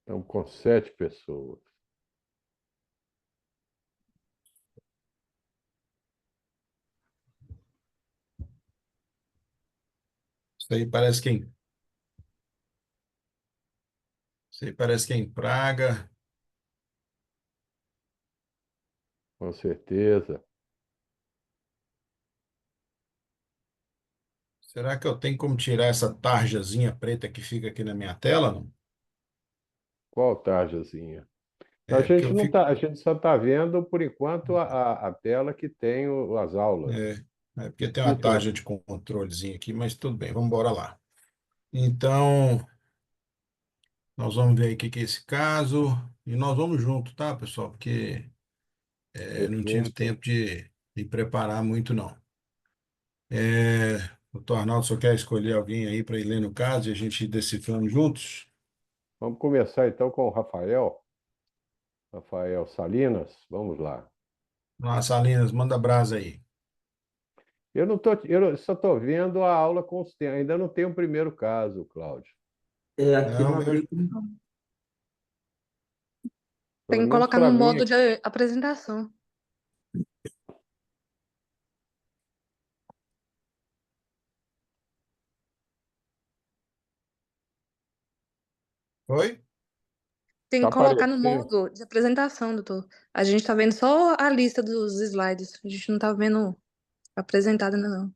Estamos com 7 pessoas. Isso aí parece que isso aí parece que é em Praga. Com certeza. Será que eu tenho como tirar essa tarjazinha preta que fica aqui na minha tela? Não? Qual tarjazinha? A Porque gente eu não fico. tá, a gente só está vendo, por enquanto, a tela que tem as aulas. É, porque tem uma Isso, tarja de controlezinho aqui, mas tudo bem, vamos embora lá. Então, nós vamos ver aí o que que é esse caso. E nós vamos junto, tá, pessoal? Porque eu não tive perfeito. tempo de me preparar muito, não. É, o doutor Arnaldo só quer escolher alguém aí para ir ler no caso e a gente ir decifrando juntos. Vamos começar então com o Rafael Salinas. Vamos lá. Nossa, Salinas, manda brasa aí. Eu só estou vendo a aula com os temas. Ainda não tem o primeiro caso, Cláudio. É, aqui Não, não eu, abri, não. Pelo Tem que menos colocar para no mim. modo de apresentação. Oi? Tem Está que colocar no aparecendo. modo de apresentação, doutor. A gente tá vendo só a lista dos slides. A gente não tá vendo apresentado ainda não.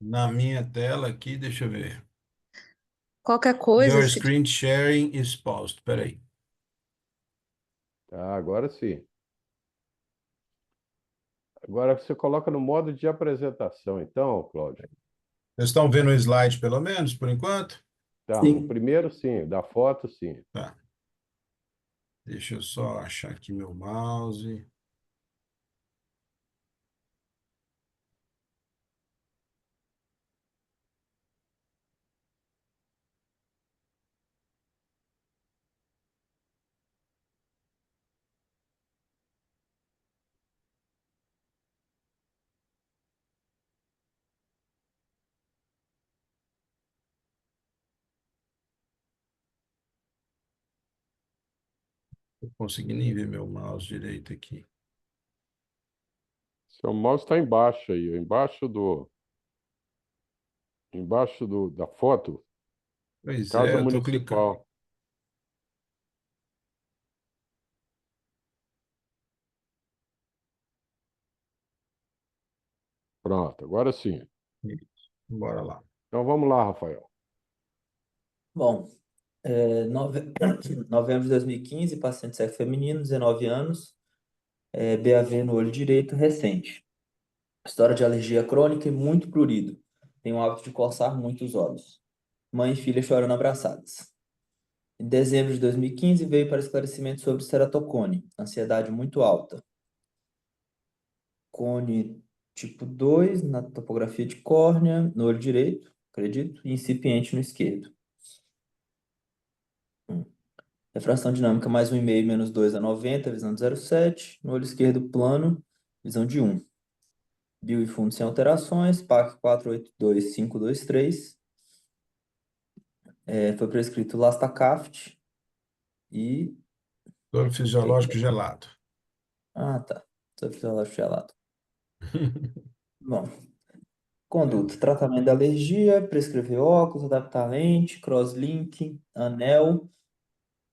Na minha tela aqui, deixa eu ver. Qualquer coisa, Your se... screen sharing is paused. Peraí. Tá, agora sim. Agora você coloca no modo de apresentação, então, Cláudio. Vocês estão vendo o slide, pelo menos, por enquanto? Tá, o Sim. primeiro sim, da foto sim. Tá. Deixa eu só achar aqui meu mouse. Não consegui nem ver meu mouse direito aqui. Seu mouse está embaixo aí, ó, da foto, Pois é, Casa eu tô clicando. Municipal. Pronto, agora sim. Bora lá. Então vamos lá, Rafael. Bom, novembro de 2015, paciente sexo feminino, 19 anos, BAV no olho direito, recente. História de alergia crônica e muito prurido. Tem o hábito de coçar muito os olhos. Mãe e filha chorando abraçadas. Em dezembro de 2015, veio para esclarecimento sobre ceratocone, ansiedade muito alta. Cone tipo 2 na topografia de córnea, no olho direito, acredito, e incipiente no esquerdo. Refração dinâmica mais 1,5 menos 2 a 90, visão de 0,7. No olho esquerdo, plano, visão de 1. Bio e fundo sem alterações, PAC 482523. Foi prescrito Lastacaft e... Soro fisiológico gelado. Ah, tá. Só fisiológico gelado. Bom, conduta. Tratamento da alergia, prescrever óculos, adaptar lente, crosslink, anel,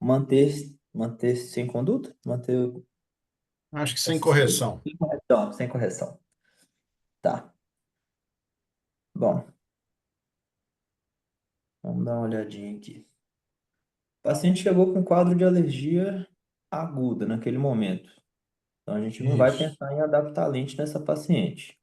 manter sem conduta? Manter Acho que sem essas coisas. correção. Sem correção, sem correção. Tá. Bom, vamos dar uma olhadinha aqui. O paciente chegou com quadro de alergia aguda naquele momento. Então, a gente não vai Isso. pensar em adaptar lente nessa paciente.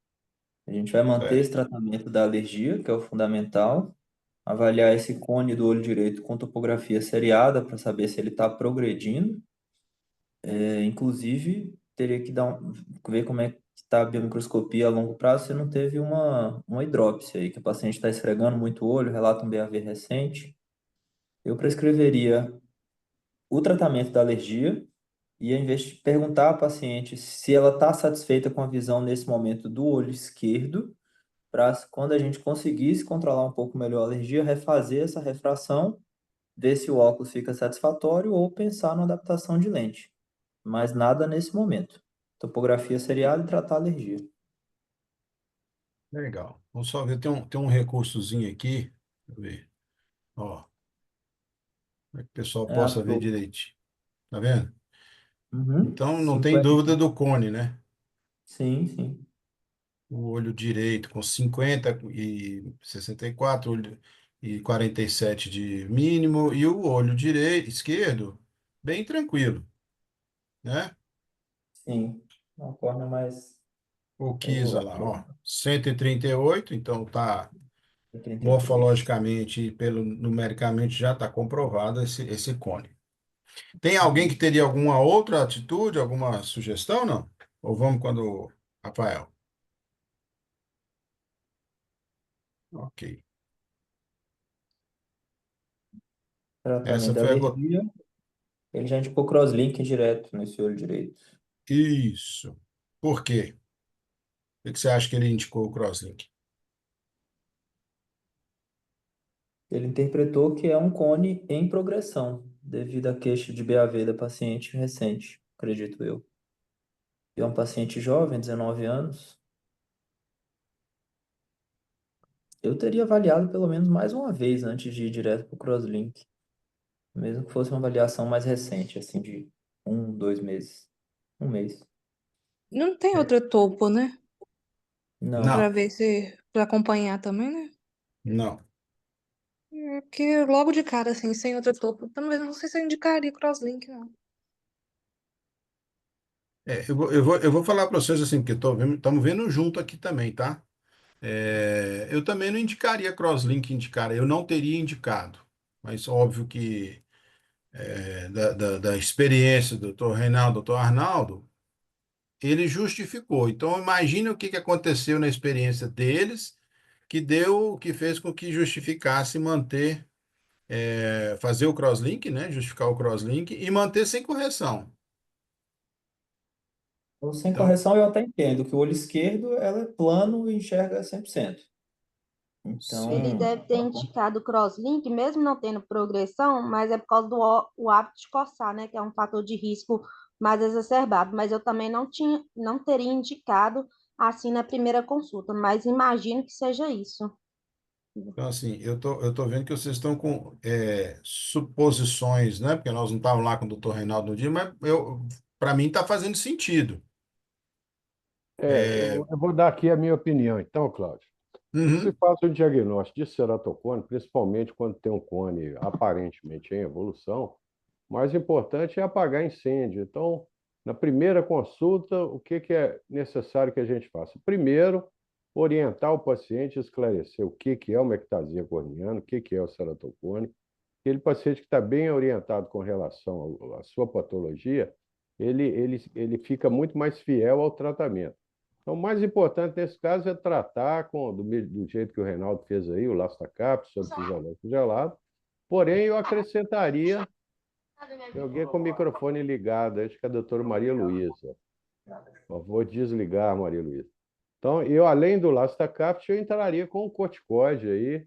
A gente vai manter esse Certo. tratamento da alergia, que é o fundamental, avaliar esse cone do olho direito com topografia seriada para saber se ele está progredindo. Inclusive, teria que ver como é que está a biomicroscopia a longo prazo se não teve uma hidrópsia aí, que o paciente está esfregando muito o olho, relata um BAV recente. Eu prescreveria o tratamento da alergia e, ao invés de perguntar à paciente se ela está satisfeita com a visão nesse momento do olho esquerdo, para quando a gente conseguisse controlar um pouco melhor a alergia, refazer essa refração ver se o óculos fica satisfatório ou pensar na adaptação de lente. Mas nada nesse momento. Topografia seriada e tratar a alergia. Legal. Vamos só ver, tem um recursozinho aqui. Deixa eu ver. Ó, para que o pessoal É a possa ver topo. direito. Tá vendo? Uhum. Então, não tem 50. dúvida do cone, né? Sim, sim. O olho direito com 50 e 64, olho e 47 de mínimo, e o olho direito, esquerdo, bem tranquilo, né? Sim. Uma córnea mais O Kisa regular. lá, ó, 138, então tá 33. morfologicamente e pelo numericamente já está comprovado esse cone. Tem alguém que Uhum. teria alguma outra atitude, alguma sugestão, não? Ou vamos quando Rafael? Ok. Essa Tratamento da foi a alergia. Ele já indicou crosslink direto nesse olho direito. Isso. Por quê? O que você acha que ele indicou o crosslink? Ele interpretou que é um cone em progressão, devido à queixa de BAV da paciente recente, acredito eu. E é um paciente jovem, 19 anos. Eu teria avaliado pelo menos mais uma vez antes de ir direto para o crosslink, mesmo que fosse uma avaliação mais recente, assim, de 2 meses. 1 mês. Não tem É, outra topo, né? Não. Pra não, ver se. Pra acompanhar também, né? não. É porque logo de cara, assim, sem outra topo, também não sei se eu indicaria crosslink, não. Eu vou falar para vocês assim, porque estamos vendo junto aqui também, tá? Eu também não indicaria crosslink, eu não teria indicado. Mas óbvio que da experiência do Dr. Reinaldo, Dr. Arnaldo, ele justificou. Então, imagine o que que aconteceu na experiência deles, que fez com que justificasse fazer o crosslink, né? Justificar o crosslink e manter sem correção. Então, sem Então, correção, eu até entendo que o olho esquerdo ela é plano e enxerga 100%. Ele Então, deve ter indicado o crosslink, mesmo não tendo progressão, mas é por causa do o hábito de coçar, né? Que é um fator de risco mais exacerbado. Mas eu também não teria indicado assim na primeira consulta, mas imagino que seja isso. então, assim, eu tô vendo que vocês estão com suposições, né? Porque nós não estávamos lá com o doutor Reinaldo no dia, mas para mim está fazendo sentido. É, Eu vou dar aqui a minha opinião, então, Cláudio. Se uhum, faz o diagnóstico de ceratocone, principalmente quando tem um cone aparentemente em evolução, o mais importante é apagar incêndio. Então, na primeira consulta, o que que é necessário que a gente faça? Primeiro, orientar o paciente, esclarecer o que que é uma ectasia corneana, o que que é o ceratocone. Aquele paciente que está bem orientado com relação à sua patologia, ele fica muito mais fiel ao tratamento. Então, o mais importante nesse caso é tratar do jeito que o Reinaldo fez aí, o Lastacap, sob isolamento gelado. Porém, eu acrescentaria, tem alguém com o microfone ligado, acho que é a doutora Maria Luísa. Por favor, desligar, Maria Luísa. Então, além do Lastacap, eu entraria com o corticoide aí,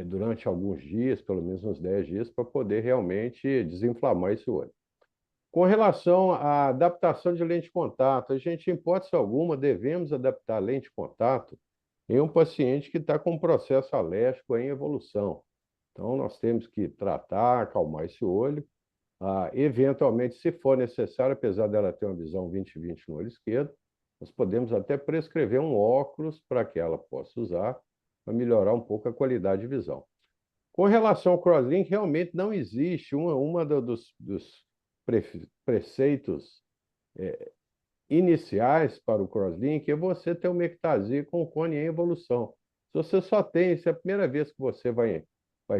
durante alguns dias, pelo menos uns 10 dias, para poder realmente desinflamar esse olho. Com relação à adaptação de lente de contato, a gente, em hipótese alguma, devemos adaptar a lente de contato em um paciente que está com um processo alérgico em evolução. Então, nós temos que tratar, acalmar esse olho. Eventualmente, se for necessário, apesar dela ter uma visão 20/20 no olho esquerdo, nós podemos até prescrever um óculos para que ela possa usar, para melhorar um pouco a qualidade de visão. Com relação ao crosslink, realmente não existe dos preceitos iniciais para o crosslink é você ter uma ectasia com cone em evolução. Se você só tem, se é a primeira vez que você vai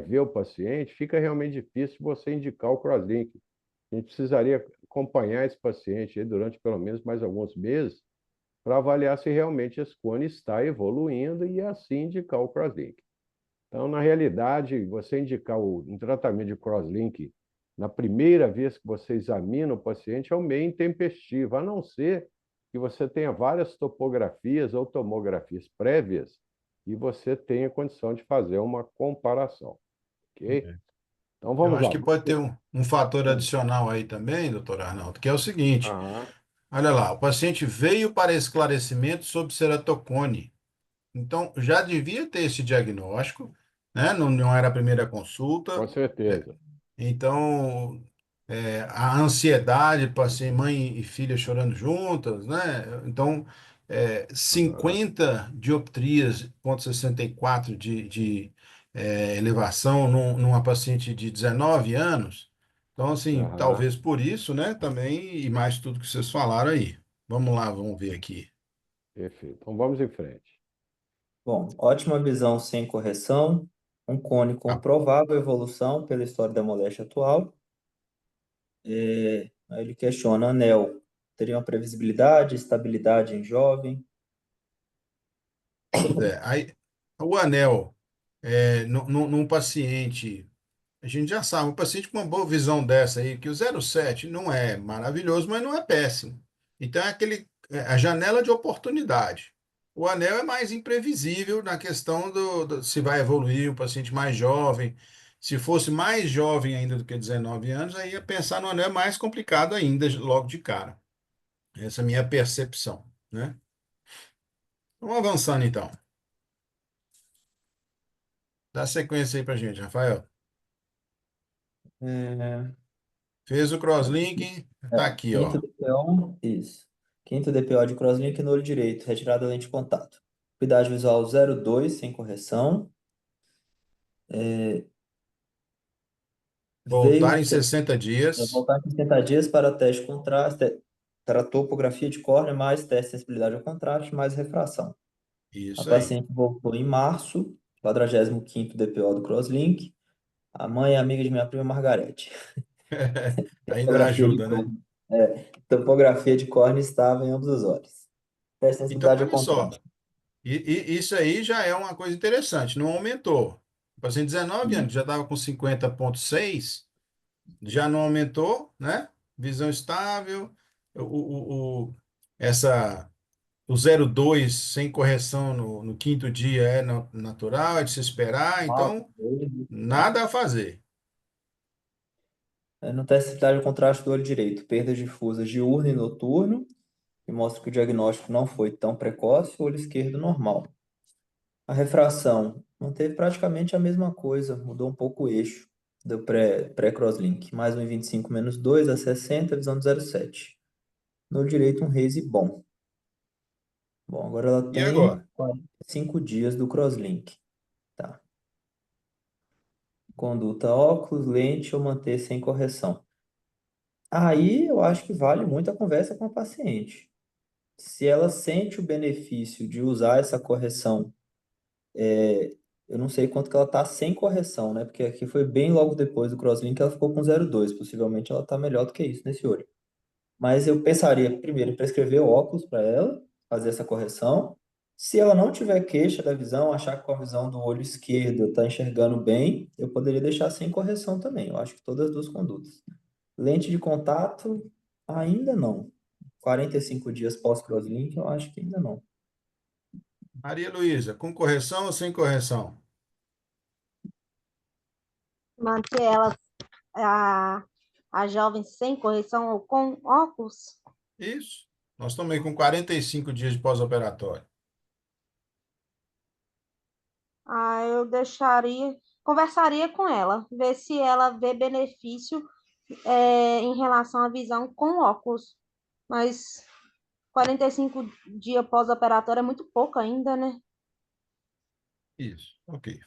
ver o paciente, fica realmente difícil você indicar o crosslink. A gente precisaria acompanhar esse paciente aí durante pelo menos mais alguns meses para avaliar se realmente esse cone está evoluindo e assim indicar o crosslink. Então, na realidade, você indicar um tratamento de crosslink na primeira vez que você examina o paciente é um meio intempestivo, a não ser que você tenha várias topografias ou tomografias prévias e você tenha condição de fazer uma comparação, ok? Então Eu vamos acho lá. que pode ter um fator adicional aí também, doutor Arnaldo, que é o seguinte: Ah, olha lá, o paciente veio para esclarecimento sobre ceratocone. Então, já devia ter esse diagnóstico, né? Não, não era a primeira com consulta. certeza. Então, a ansiedade, passei mãe e filha chorando juntas, né? Então, Aham, 50 dioptrias, 0,64 de elevação numa paciente de 19 anos. Então, assim, aham, talvez por isso, né? Também, e mais tudo que vocês falaram aí. Vamos lá, vamos ver aqui. perfeito. Então vamos em frente. Bom, ótima visão sem correção, um cone com Ah, provável evolução pela história da moléstia atual. Aí ele questiona, anel, teria uma previsibilidade, estabilidade em jovem? pois é, aí, o anel, num paciente. A gente já sabe, um paciente com uma boa visão dessa aí, que o 0,7 não é maravilhoso, mas não é péssimo. Então é a janela de oportunidade. O anel é mais imprevisível na questão se vai evoluir um paciente mais jovem. Se fosse mais jovem ainda do que 19 anos, aí ia pensar no anel é mais complicado ainda, logo de cara. Essa é a minha percepção, né? Vamos avançando então. Dá sequência aí pra gente, Rafael. É, Fez o crosslink, tá aqui, quinto ó. DPO, isso. Quinto DPO de crosslink no olho direito, retirada da lente de contato. Cuidado visual 0,2, sem correção. Voltar Veio em 60 dias. voltar em 60 dias para teste de contraste, para topografia de córnea, mais teste de sensibilidade ao contraste, mais refração. A Isso aí. paciente voltou em março, 45º DPO do crosslink. A mãe é amiga de minha prima Margarete. Ainda Topografia de ajuda, né? córnea. Topografia de córnea estava em ambos os olhos. Teste de Então, sensibilidade ao olha só. contraste. Isso aí já é uma coisa interessante. Não aumentou. O paciente de 19 anos já estava com 50,6, já não aumentou, né? Visão estável. Essa, o 0,2 sem correção no quinto dia é natural, é de se esperar. Então, nada a fazer. No teste de sensibilidade ao contraste do olho direito, perdas difusas diurno e noturno, que mostra que o diagnóstico não foi tão precoce, o olho esquerdo normal. A refração manteve praticamente a mesma coisa, mudou um pouco o eixo do pré-crosslink. Mais 1,25 menos 2 a 60, visão de 0,7. No direito, um raise bom. Bom, agora ela E tem agora? 45 dias do crosslink. Tá. Conduta óculos, lente ou manter sem correção. Aí eu acho que vale muito a conversa com a paciente. Se ela sente o benefício de usar essa correção, eu não sei quanto que ela tá sem correção, né? Porque aqui foi bem logo depois do crosslink, ela ficou com 0,2. Possivelmente ela tá melhor do que isso nesse olho. Mas eu pensaria primeiro em prescrever óculos para ela, fazer essa correção. Se ela não tiver queixa da visão, achar que com a visão do olho esquerdo está enxergando bem, eu poderia deixar sem correção também. Eu acho que todas as duas condutas. Lente de contato, ainda não. 45 dias pós-crosslink, eu acho que ainda não. Maria Luísa, com correção ou sem correção? Manter ela, a, a jovem sem correção ou com óculos? Isso. Nós estamos aí com 45 dias de pós-operatório. Eu deixaria, conversaria com ela, ver se ela vê benefício em relação à visão com óculos. Mas 45 dias pós-operatório é muito pouco ainda, né? Isso. Ok.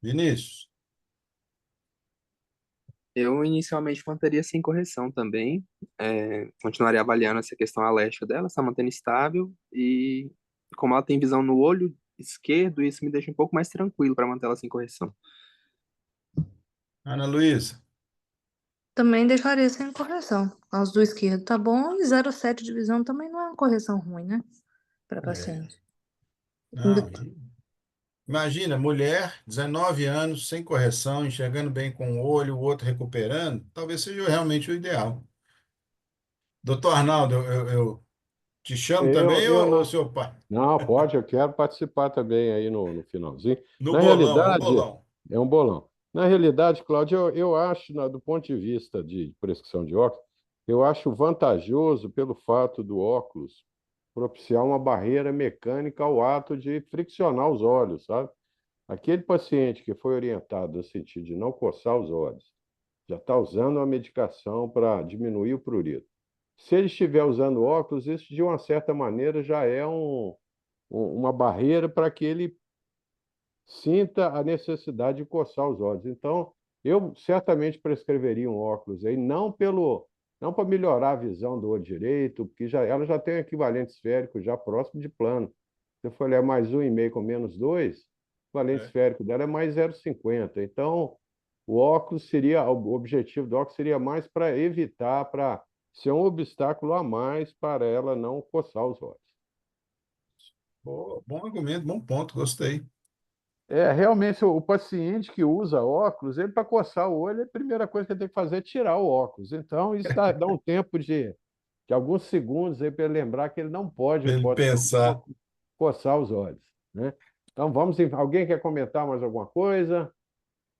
Vinícius. Eu inicialmente manteria sem correção também. Continuaria avaliando essa questão alérgica dela, está mantendo estável. E como ela tem visão no olho esquerdo, isso me deixa um pouco mais tranquilo para manter ela sem correção. Ana Luísa. Também deixaria sem correção. As do esquerdo tá bom e 0,7 de visão também não é uma correção ruim, né? Para É. paciente. Não, imagina, mulher, 19 anos, sem correção, enxergando bem com um olho, o outro recuperando, talvez seja realmente o ideal. Doutor Arnaldo, eu te chamo também Eu ou não. seu pai? Não, pode, eu quero participar também aí no finalzinho. No Na bolão, no realidade, bolão. é um bolão. Na realidade, Cláudio, eu acho, do ponto de vista de prescrição de óculos, eu acho vantajoso pelo fato do óculos propiciar uma barreira mecânica ao ato de friccionar os olhos, sabe? Aquele paciente que foi orientado no sentido de não coçar os olhos, já está usando uma medicação para diminuir o prurito. Se ele estiver usando óculos, isso de uma certa maneira já é uma barreira para que ele sinta a necessidade de coçar os olhos. Então, eu certamente prescreveria um óculos aí, não para melhorar a visão do olho direito, porque ela já tem um equivalente esférico já próximo de plano. Se eu for olhar mais 1,5 com menos 2, o equivalente É. esférico dela é mais 0,50. Então, o objetivo do óculos seria mais para evitar, para ser um obstáculo a mais para ela não coçar os olhos. Bom argumento, bom ponto, gostei. Realmente, o paciente que usa óculos, ele para coçar o olho, a primeira coisa que ele tem que fazer é tirar o óculos. Então, isso dá um tempo de alguns segundos aí para ele lembrar que ele não pode, Ele pode ter o pensar. óculos, coçar os olhos, né? Então, alguém quer comentar mais alguma coisa?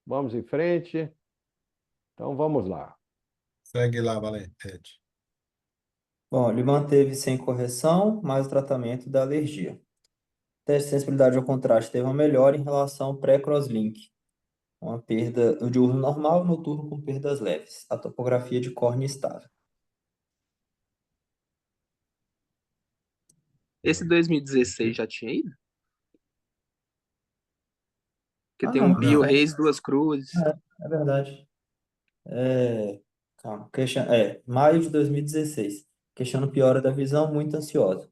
Vamos em frente. Então, vamos lá. Segue lá, Valente. Bom, ele manteve sem correção, mais o tratamento da alergia. Teste de sensibilidade ao contraste teve uma melhora em relação ao pré-crosslink. Uma perda no diurno normal e noturno com perdas leves. A topografia de córnea estável. Esse 2016 já tinha ido? Porque Ah, tem um não. Bio Não. Reis, duas cruzes. É verdade. Calma. Maio de 2016. Questiono piora da visão, muito ansiosa.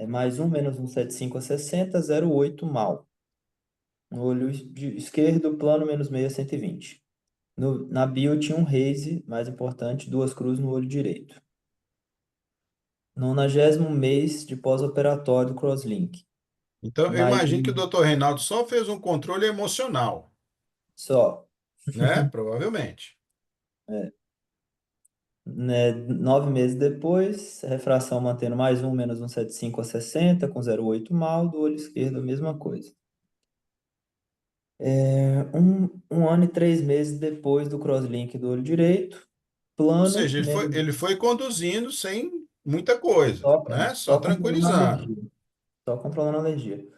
Mais um, menos 1,75 a 60, 0,8 mal. No olho esquerdo, plano, menos meio a 120. Na bio tinha um raise, mais importante, duas cruzes no olho direito. 90º mês de pós-operatório do crosslink. Então, eu Mais imagino que o um doutor Reinaldo só fez um controle emocional, só. né? Provavelmente. Né, 9 meses depois, refração mantendo mais um, menos 1,75 a 60, com 0,8 mal. Do olho esquerdo, a mesma coisa. Um ano e 3 meses depois do crosslink do olho direito, Ou plano, seja, menos ele foi conduzindo sem muita coisa, só, né? Só só controlando a tranquilizando. alergia. Só controlando a alergia.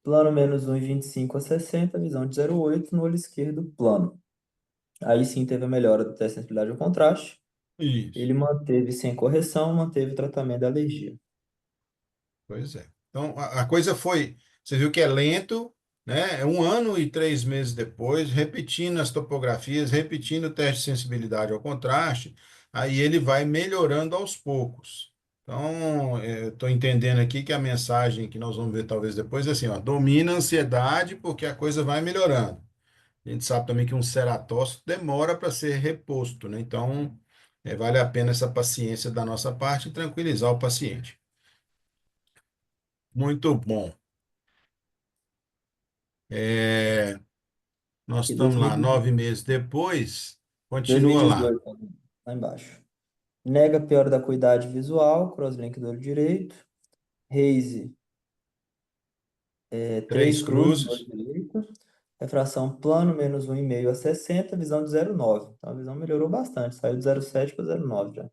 Plano menos 1,25 a 60, visão de 0,8 no olho esquerdo, plano. Aí sim teve a melhora do teste de sensibilidade ao contraste. Isso. Ele manteve sem correção, manteve o tratamento da alergia. Pois é. Então, a coisa foi. Você viu que é lento, né? É 1 ano e 3 meses depois, repetindo as topografias, repetindo o teste de sensibilidade ao contraste, aí ele vai melhorando aos poucos. Então, estou entendendo aqui que a mensagem que nós vamos ver talvez depois é assim, ó, domina a ansiedade porque a coisa vai melhorando. A gente sabe também que um ceratócito demora para ser reposto, né? Então, vale a pena essa paciência da nossa parte e tranquilizar o paciente. Muito bom. É, nós E estamos lá 2018, 9 meses depois, continua lá. 2018, lá embaixo. Nega piora da acuidade visual, crosslink do olho direito. Raise, Três 3 cruzes no olho cruzes. direito. Refração plano, menos 1,5 a 60, visão de 0,9. Então a visão melhorou bastante, saiu de 0,7 para 0,9 já.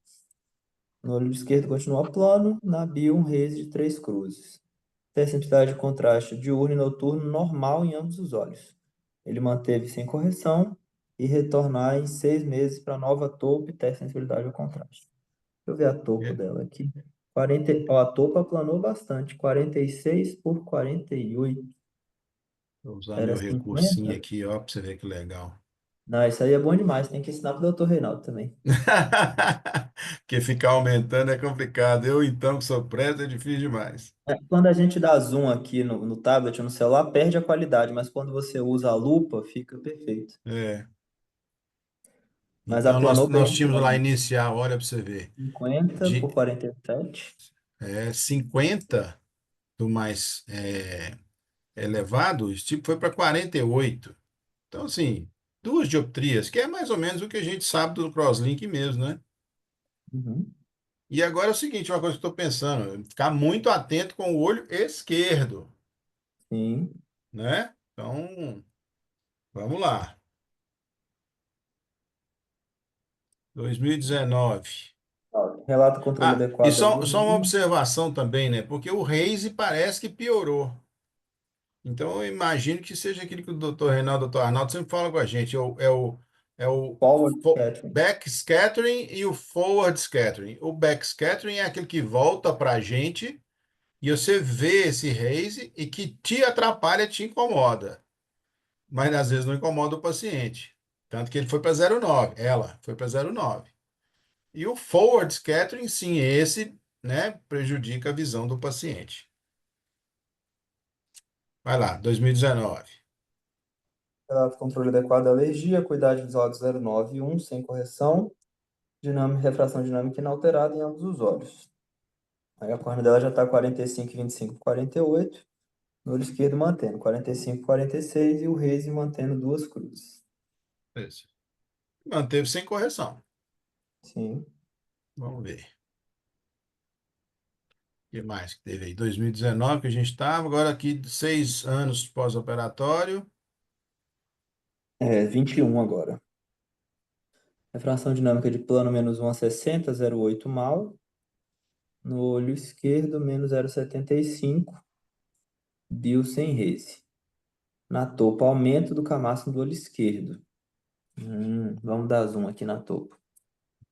No olho esquerdo continua plano, na bio um raise de 3 cruzes. Teste de intensidade de contraste diurno e noturno normal em ambos os olhos. Ele manteve sem correção e retornar em 6 meses para nova topo e teste de sensibilidade ao contraste. Deixa eu ver a topo É, dela aqui. 40, ó, a topo aplanou bastante, 46 por 48. vou usar Era meu recursinho 50? aqui, ó, para você ver que legal. Não, isso aí é bom demais, tem que ensinar para o Dr. Reinaldo também. Porque ficar aumentando é complicado. Eu, então, que sou preto, é difícil demais. Quando a gente dá zoom aqui no tablet ou no celular, perde a qualidade, mas quando você usa a lupa, fica perfeito. É. Mas Então, nós, aplanou nós bem tínhamos lá também. inicial, olha para você ver, 50 por de 47. 50 do mais elevado, o tipo foi para 48. Então, assim, 2 dioptrias, que é mais ou menos o que a gente sabe do crosslink mesmo, né? Uhum. E agora é o seguinte, uma coisa que eu estou pensando, ficar muito atento com o olho esquerdo, Sim. né? Então, vamos lá. 2019. Relato controle Ah, e adequado da só uma alergia. observação também, né? Porque o Reise parece que piorou. Então, eu imagino que seja aquilo que o doutor Reinaldo, doutor Arnaldo sempre falam com a gente, é o Forward scattering. backscattering e o forward scattering. O backscattering é aquele que volta para a gente e você vê esse Reise e que te atrapalha, te incomoda. Mas às vezes não incomoda o paciente. Tanto que ele foi para 0,9, ela foi para 0,9. E o forward scattering, sim, esse, né, prejudica a visão do paciente. Vai lá, 2019. Relato controle adequado da alergia. Acuidade visual de 0,9 e 1, sem correção. Refração dinâmica inalterada em ambos os olhos. Aí a córnea dela já está 45, 25, 48. No olho esquerdo mantendo 45, 46 e o Reise mantendo duas cruzes. Esse. Manteve sem correção. Sim. Vamos ver. O que mais que teve aí? 2019 que a gente estava, agora aqui 6 anos pós-operatório. 21 agora. Refração dinâmica de plano menos 1 a 60, 0,8 mal. No olho esquerdo, menos 0,75. Bio sem Reise. Na topo, aumento do camácio do olho esquerdo. Vamos dar zoom aqui na topo.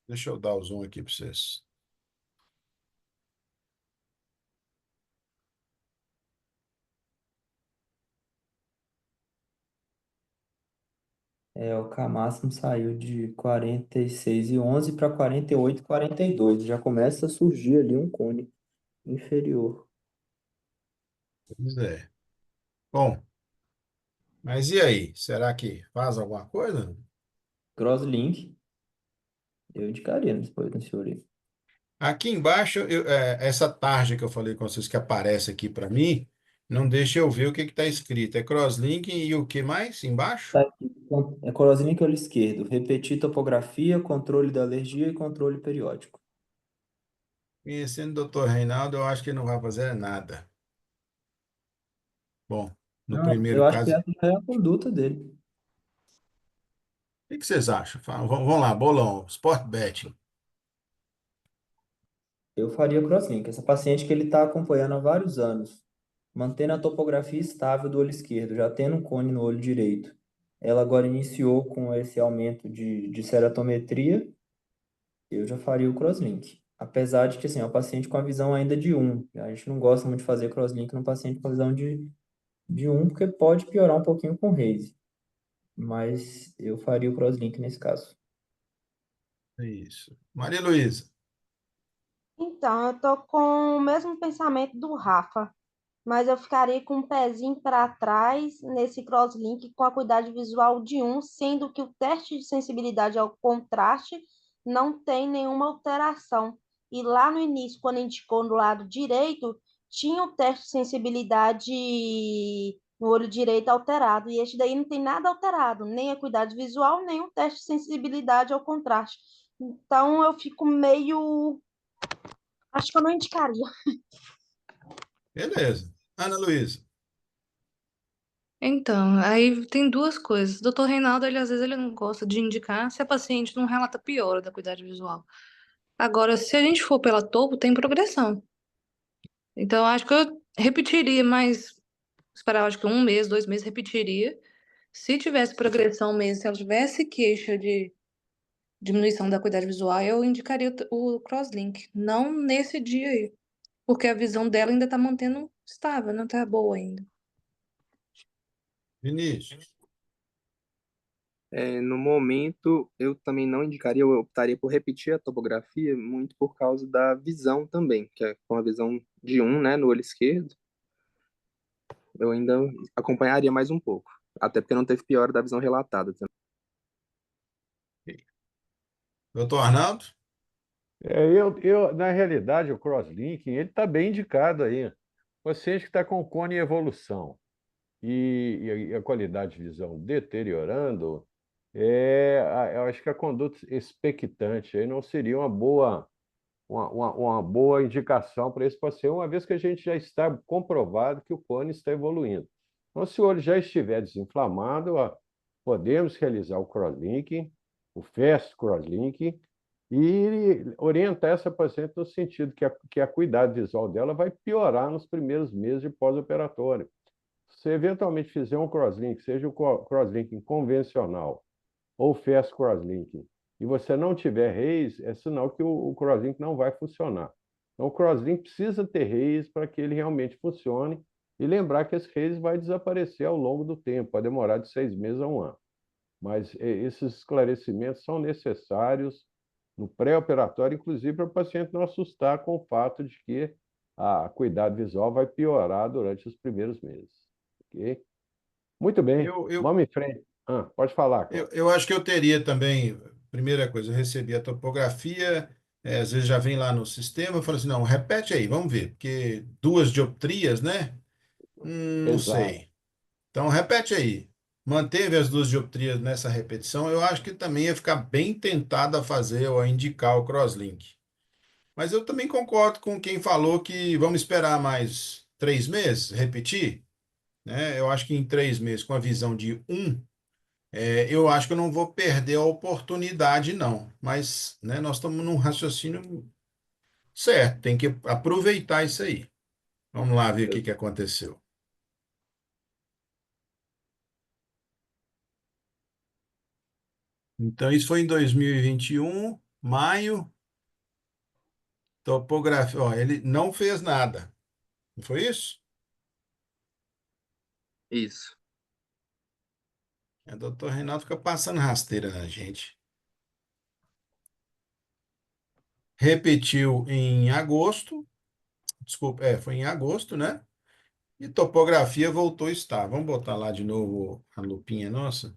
Deixa eu dar o zoom aqui para vocês. O K máximo saiu de 46,11 para 48,42. Já começa a surgir ali um cone inferior. Pois é. Bom, mas e aí? Será que faz alguma coisa? Crosslink, eu indicaria depois nesse olho. Aqui embaixo, essa tarja que eu falei com vocês que aparece aqui para mim, não deixa eu ver o que está escrito. É crosslink e o que mais embaixo? Tá aqui. É Crosslink olho esquerdo. Repetir topografia, controle da alergia e controle periódico. Conhecendo o doutor Reinaldo, eu acho que ele não vai fazer nada. Bom, no Não, primeiro eu acho que caso, essa já é a conduta dele. o que vocês acham? Vamos lá, bolão, Sport Betting. Eu faria crosslink. Essa paciente que ele está acompanhando há vários anos, mantendo a topografia estável do olho esquerdo, já tendo um cone no olho direito. Ela agora iniciou com esse aumento de ceratometria, eu já faria o crosslink. Apesar de que, assim, é um paciente com a visão ainda de 1. A gente não gosta muito de fazer crosslink no paciente com a visão de 1, porque pode piorar um pouquinho com o Reise. Mas eu faria o crosslink nesse caso. É isso. Maria Luísa. Então, eu tô com o mesmo pensamento do Rafa, mas eu ficaria com um pezinho para trás nesse crosslink com a acuidade visual de 1, sendo que o teste de sensibilidade ao contraste não tem nenhuma alteração. E lá no início, quando indicou no lado direito, tinha o teste de sensibilidade no olho direito alterado, e este daí não tem nada alterado, nem a acuidade visual, nem o teste de sensibilidade ao contraste. Então, eu fico meio. Acho que eu não indicaria. Beleza. Ana Luísa. Então, aí tem duas coisas. O doutor Reinaldo, ele às vezes ele não gosta de indicar se a paciente não relata piora da acuidade visual. Agora, se a gente for pela topo, tem progressão. Então, eu acho que eu repetiria, mas esperava acho que 1 mês, 2 meses, repetiria. Se tivesse progressão mesmo, se ela tivesse queixa de diminuição da acuidade visual, eu indicaria o crosslink. Não nesse dia aí, porque a visão dela ainda tá mantendo estável, não tá boa ainda. Vinícius. No momento, eu também não indicaria, eu optaria por repetir a topografia, muito por causa da visão também, que é com a visão de 1, né, no olho esquerdo. Eu ainda acompanharia mais um pouco, até porque não teve piora da visão relatada também. Doutor Arnaldo. Na realidade, o crosslinking, ele está bem indicado aí. Paciente que está com cone em evolução e a qualidade de visão deteriorando, eu acho que a conduta expectante aí não seria uma boa indicação para esse paciente, uma vez que a gente já está comprovado que o cone está evoluindo. Então, se o olho já estiver desinflamado, podemos realizar o crosslinking, o fast crosslinking, e orientar essa paciente no sentido que a cuidado visual dela vai piorar nos primeiros meses de pós-operatório. Se você eventualmente fizer um crosslink, seja o crosslinking convencional ou fast crosslinking, e você não tiver raise, é sinal que o crosslink não vai funcionar. Então, o crosslink precisa ter raise para que ele realmente funcione, e lembrar que esse raise vai desaparecer ao longo do tempo, pode demorar de 6 meses a um ano. Mas esses esclarecimentos são necessários no pré-operatório, inclusive para o paciente não assustar com o fato de que a cuidado visual vai piorar durante os primeiros meses. Ok? Muito bem, Eu, vamos em frente. Pode falar, Eu, Cláudio. eu acho que eu teria também, primeira coisa, eu recebi a topografia, às vezes já vem lá no sistema, eu falo assim, não, repete aí, vamos ver, porque duas dioptrias, né? Não Exato. sei. Então, repete aí. Manteve as duas dioptrias nessa repetição, eu acho que também ia ficar bem tentado a fazer ou a indicar o crosslink. Mas eu também concordo com quem falou que vamos esperar mais 3 meses, repetir, né? Eu acho que em 3 meses, com a visão de eu acho que eu não vou perder a oportunidade, não. Mas, né, nós estamos num raciocínio certo, tem que aproveitar isso aí. Vamos lá ver o que que aconteceu. Então, isso foi em 2021, maio, topografia. Ó, ele não fez nada. Não foi isso? Isso. O doutor Reinaldo fica passando rasteira na gente. Repetiu em agosto, desculpa, foi em agosto, né? E topografia voltou a estar. Vamos botar lá de novo a lupinha nossa?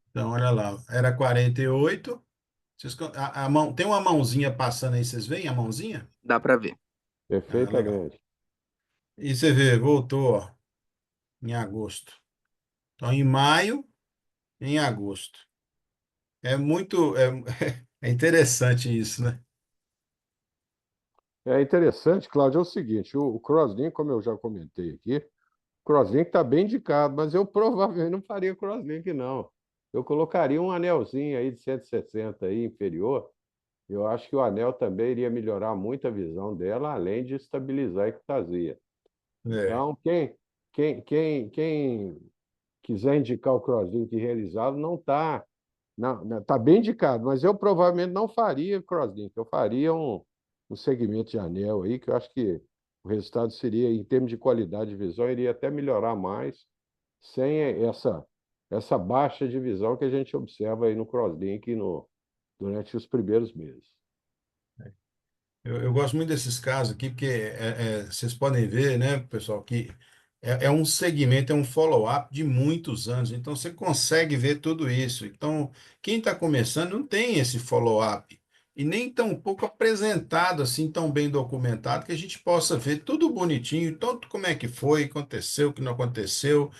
Então, olha lá, era 48. A mão, tem uma mãozinha passando aí, vocês veem a mãozinha? Dá para ver. Ah, legal. Perfeitamente. E você vê, voltou, ó, em agosto. Então, em maio, em agosto. É muito, é interessante isso, né? É interessante, Cláudio, é o seguinte, o crosslink, como eu já comentei aqui, o crosslink está bem indicado, mas eu provavelmente não faria crosslink, não. Eu colocaria um anelzinho aí de 160 aí, inferior. Eu acho que o anel também iria melhorar muito a visão dela, além de estabilizar a ectasia. É. Então, quem quiser indicar o crosslink realizado, não está tá bem indicado, mas eu provavelmente não faria crosslink, eu faria um segmento de anel aí, que eu acho que o resultado seria, em termos de qualidade de visão, iria até melhorar mais, sem essa baixa de visão que a gente observa aí no crosslink durante os primeiros meses. Eu gosto muito desses casos aqui, porque vocês podem ver, né, pessoal, que é um segmento, é um follow-up de muitos anos. Então, você consegue ver tudo isso. Então, quem está começando não tem esse follow-up. E nem tão pouco apresentado, assim, tão bem documentado, que a gente possa ver tudo bonitinho, tanto como é que foi, aconteceu, o que não aconteceu,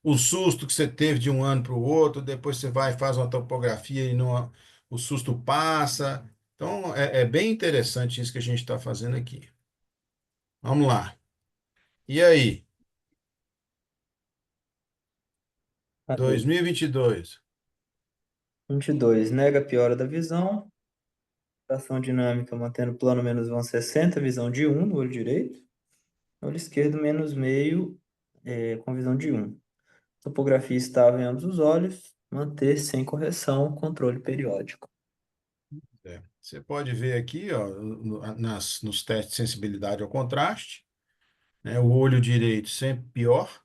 o susto que você teve de um ano para o outro, depois você vai e faz uma topografia e não, o susto passa. Então, é bem interessante isso que a gente está fazendo aqui. Vamos lá. E aí, Aí, 2022? 22, nega a piora da visão, tração dinâmica mantendo plano menos 1,60, visão de 1 no olho direito, olho esquerdo menos meio, com visão de 1. Topografia estável em ambos os olhos, manter sem correção, controle periódico. Você pode ver aqui, ó, nos testes de sensibilidade ao contraste, né, o olho direito sempre pior,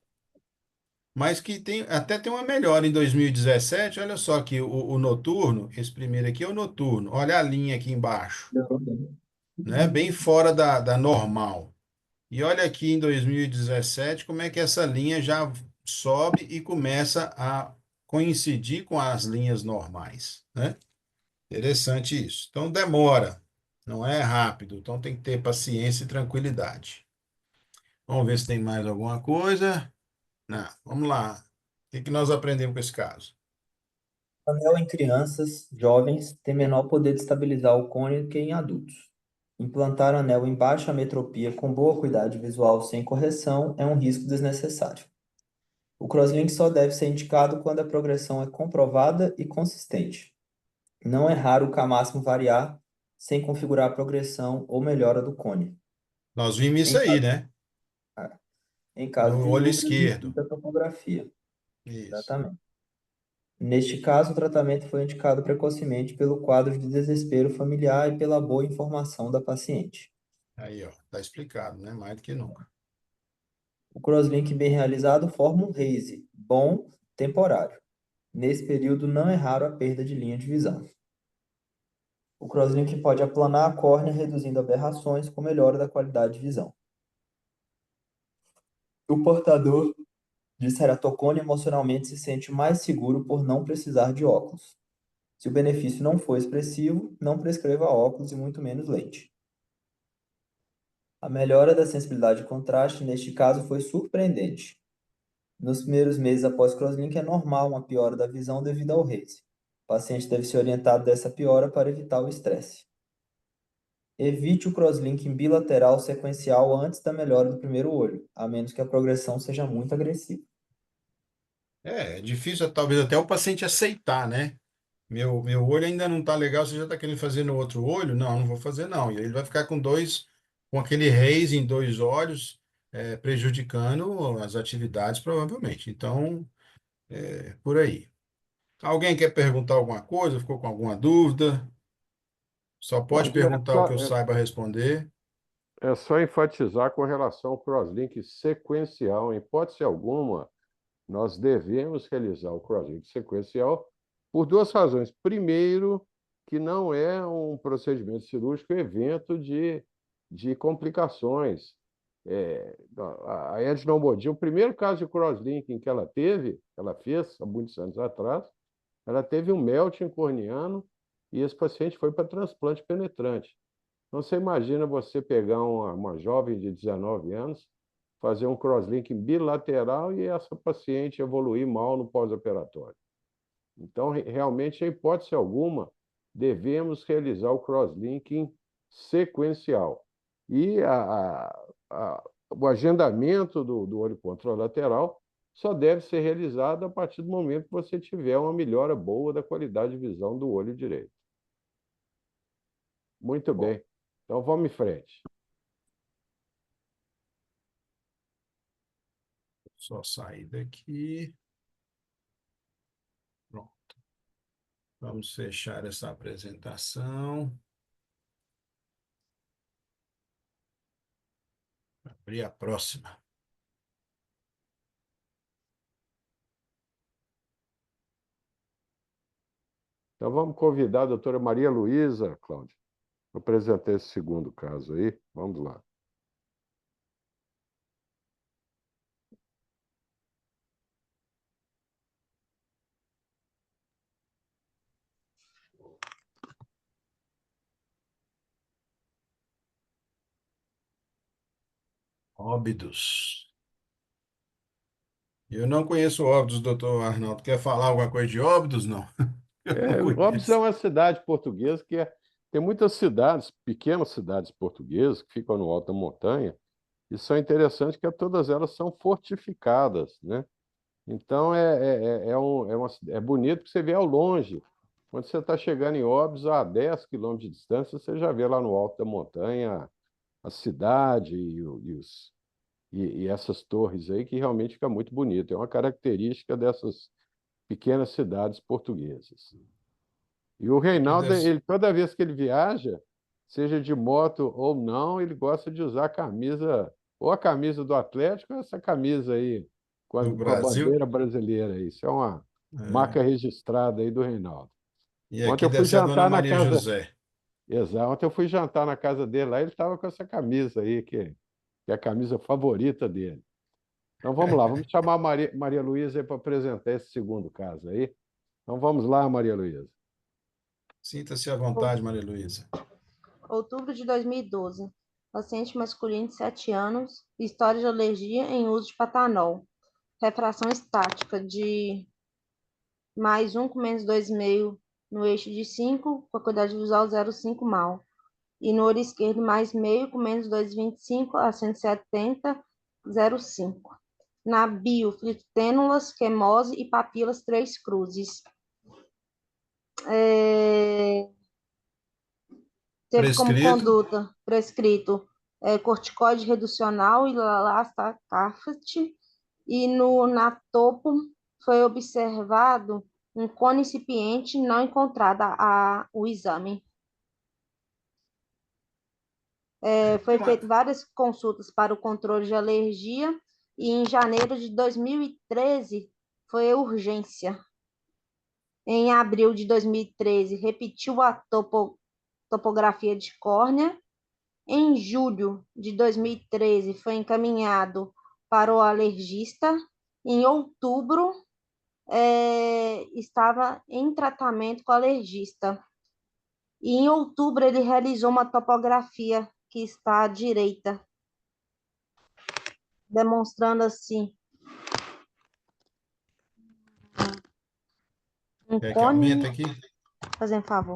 mas que até tem uma melhora em 2017. Olha só aqui, o noturno, esse primeiro aqui é o noturno. Olha a linha aqui embaixo, né, bem fora da normal. E olha aqui em 2017 como é que essa linha já sobe e começa a coincidir com as linhas normais, né? Interessante isso. Então demora, não é rápido, então tem que ter paciência e tranquilidade. Vamos ver se tem mais alguma coisa. Não, vamos lá. O que que nós aprendemos com esse caso? Anel em crianças, jovens, tem menor poder de estabilizar o cone que em adultos. Implantar anel em baixa metropia com boa acuidade visual sem correção é um risco desnecessário. O crosslink só deve ser indicado quando a progressão é comprovada e consistente. Não é raro o K-máximo variar sem configurar a progressão ou melhora do cone, Nós vimos isso em aí, caso, né? em caso No de olho dúvidas, esquerdo. visita a topografia. Isso. Exatamente. Neste caso, o tratamento foi indicado precocemente pelo quadro de desespero familiar e pela boa informação da paciente. Aí, ó, tá explicado, né? Mais do que nunca. O crosslink bem realizado forma um raise, bom, temporário. Nesse período, não é raro a perda de linha de visão. O crosslink pode aplanar a córnea, reduzindo aberrações com melhora da qualidade de visão. O portador de ceratocone emocionalmente se sente mais seguro por não precisar de óculos. Se o benefício não for expressivo, não prescreva óculos e muito menos lente. A melhora da sensibilidade de contraste, neste caso, foi surpreendente. Nos primeiros meses após crosslink, é normal uma piora da visão devido ao raise. O paciente deve ser orientado dessa piora para evitar o estresse. Evite o crosslink bilateral sequencial antes da melhora do primeiro olho, a menos que a progressão seja muito agressiva. É difícil talvez até o paciente aceitar, né? Meu olho ainda não tá legal, você já tá querendo fazer no outro olho? Não, não vou fazer não. E aí ele vai ficar com aquele raise em dois olhos, prejudicando as atividades provavelmente. Então, por aí. Alguém quer perguntar alguma coisa? Ficou com alguma dúvida? Só Bom pode dia, perguntar o que eu saiba responder. é só enfatizar com relação ao crosslink sequencial. Em hipótese alguma, nós devemos realizar o crosslink sequencial por duas razões. Primeiro, que não é um procedimento cirúrgico evento de complicações. A Edna Omodin, o primeiro caso de crosslinking que ela fez há muitos anos atrás, ela teve um melting corneano e esse paciente foi para transplante penetrante. Então, você imagina você pegar uma jovem de 19 anos, fazer um crosslinking bilateral e essa paciente evoluir mal no pós-operatório. Então, realmente, em hipótese alguma, devemos realizar o crosslinking sequencial. E o agendamento do olho contralateral só deve ser realizado a partir do momento que você tiver uma melhora boa da qualidade de visão do olho direito. Muito bem. Então, vamos em frente. Só sair daqui. Pronto. Vamos fechar essa apresentação. Abrir a próxima. Então, vamos convidar a doutora Maria Luísa, Cláudia, para apresentar esse segundo caso aí. Vamos lá. Óbidos. Eu não conheço Óbidos, doutor Arnaldo. Quer falar alguma coisa de Óbidos? Não. Eu não Óbidos é conheço. uma cidade portuguesa tem muitas cidades, pequenas cidades portuguesas, que ficam no alto da montanha, e são interessantes que todas elas são fortificadas, né? Então, é bonito que você vê ao longe. Quando você está chegando em Óbidos, a 10 quilômetros de distância, você já vê lá no alto da montanha a cidade e essas torres aí, que realmente fica muito bonito. É uma característica dessas pequenas cidades portuguesas. E o Que Reinaldo, des... toda vez que ele viaja, seja de moto ou não, ele gosta de usar a camisa, ou a camisa do Atlético, ou essa camisa aí, com do a Brasil. bandeira brasileira. Isso é uma É. marca registrada aí do Reinaldo. E Ontem aqui eu fui deve ser a Dona jantar na Maria casa. José. Exato, ontem eu fui jantar na casa dele lá, ele estava com essa camisa aí, que é a camisa favorita dele. Então vamos lá, vamos chamar a Maria Luísa para apresentar esse segundo caso aí. Então vamos lá, Maria Luísa. Sinta-se à vontade, Maria Luísa. Outubro de 2012. Paciente masculino de 7 anos, história de alergia em uso de Patanol. Refração estática de mais 1 com menos 2,5 no eixo de 5, com a qualidade visual 0,5 mal. E no olho esquerdo, mais meio, com menos 2,25 a 170,05. Na bio, fritênulas, quemose e papilas 3 cruzes. Teve como Prescrito. conduta prescrito corticoide reducional e lastacafet. E na topo foi observado um cone incipiente não encontrado o exame. Foi feito várias consultas para o controle de alergia e em janeiro de 2013 foi a urgência. Em abril de 2013 repetiu a topografia de córnea. Em julho de 2013 foi encaminhado para o alergista. Em outubro estava em tratamento com o alergista. E em outubro ele realizou uma topografia que está à direita, demonstrando assim um Quer que cone. aumente aqui? Fazendo favor.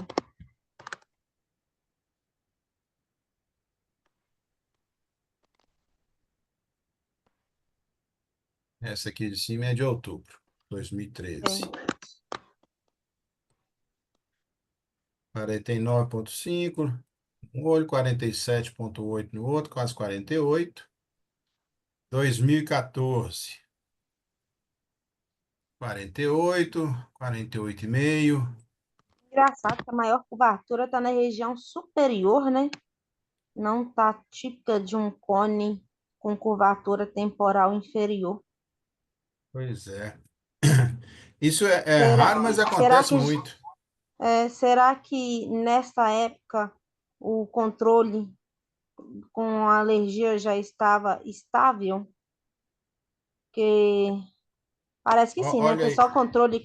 Essa aqui de cima é de outubro, 2013. 49,5 no olho, 47,8 no outro, quase 48. 2014, 48, 48,5. Engraçado que a maior curvatura está na região superior, né? Não está típica de um cone com curvatura temporal inferior. Pois é. Isso é Será, raro, mas será acontece que, muito. será que nessa época o controle com a alergia já estava estável? Que parece que sim, né? Olha Foi aí. só controle.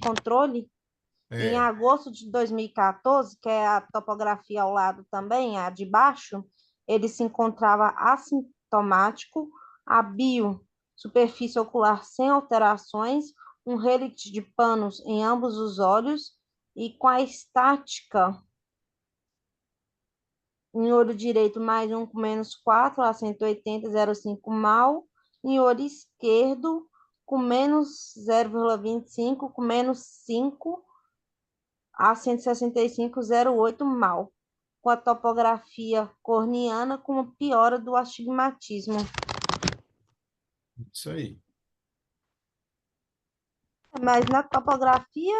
Em É, agosto de 2014, que é a topografia ao lado também, a de baixo, ele se encontrava assintomático, a bio, superfície ocular sem alterações, um relict de panos em ambos os olhos e com a estática em olho direito mais 1 com menos 4 a 180,05 mal, em olho esquerdo com menos 0,25 com menos 5 a 165,08 mal, com a topografia corneana com piora do astigmatismo. isso aí. Mas na topografia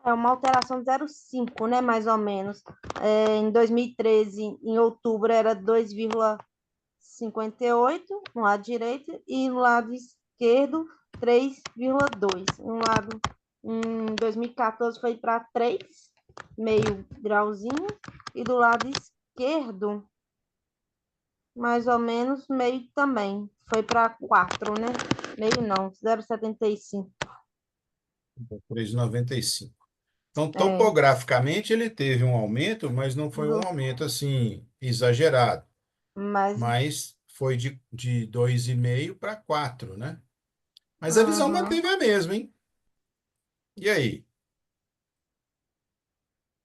é uma alteração de 0,5, né, mais ou menos. Em 2013, em outubro, era 2,58 no lado direito e no lado esquerdo 3,2. Em 2014 foi para 3, meio grauzinho, e do lado esquerdo, mais ou menos meio também. Foi para 4, né? Meio não, 0,75. 3,95. Então, É, topograficamente, ele teve um aumento, mas não foi um aumento assim exagerado. mas, Mas foi de 2,5 para 4, né? Mas a visão uhum. manteve a mesma, hein? E aí?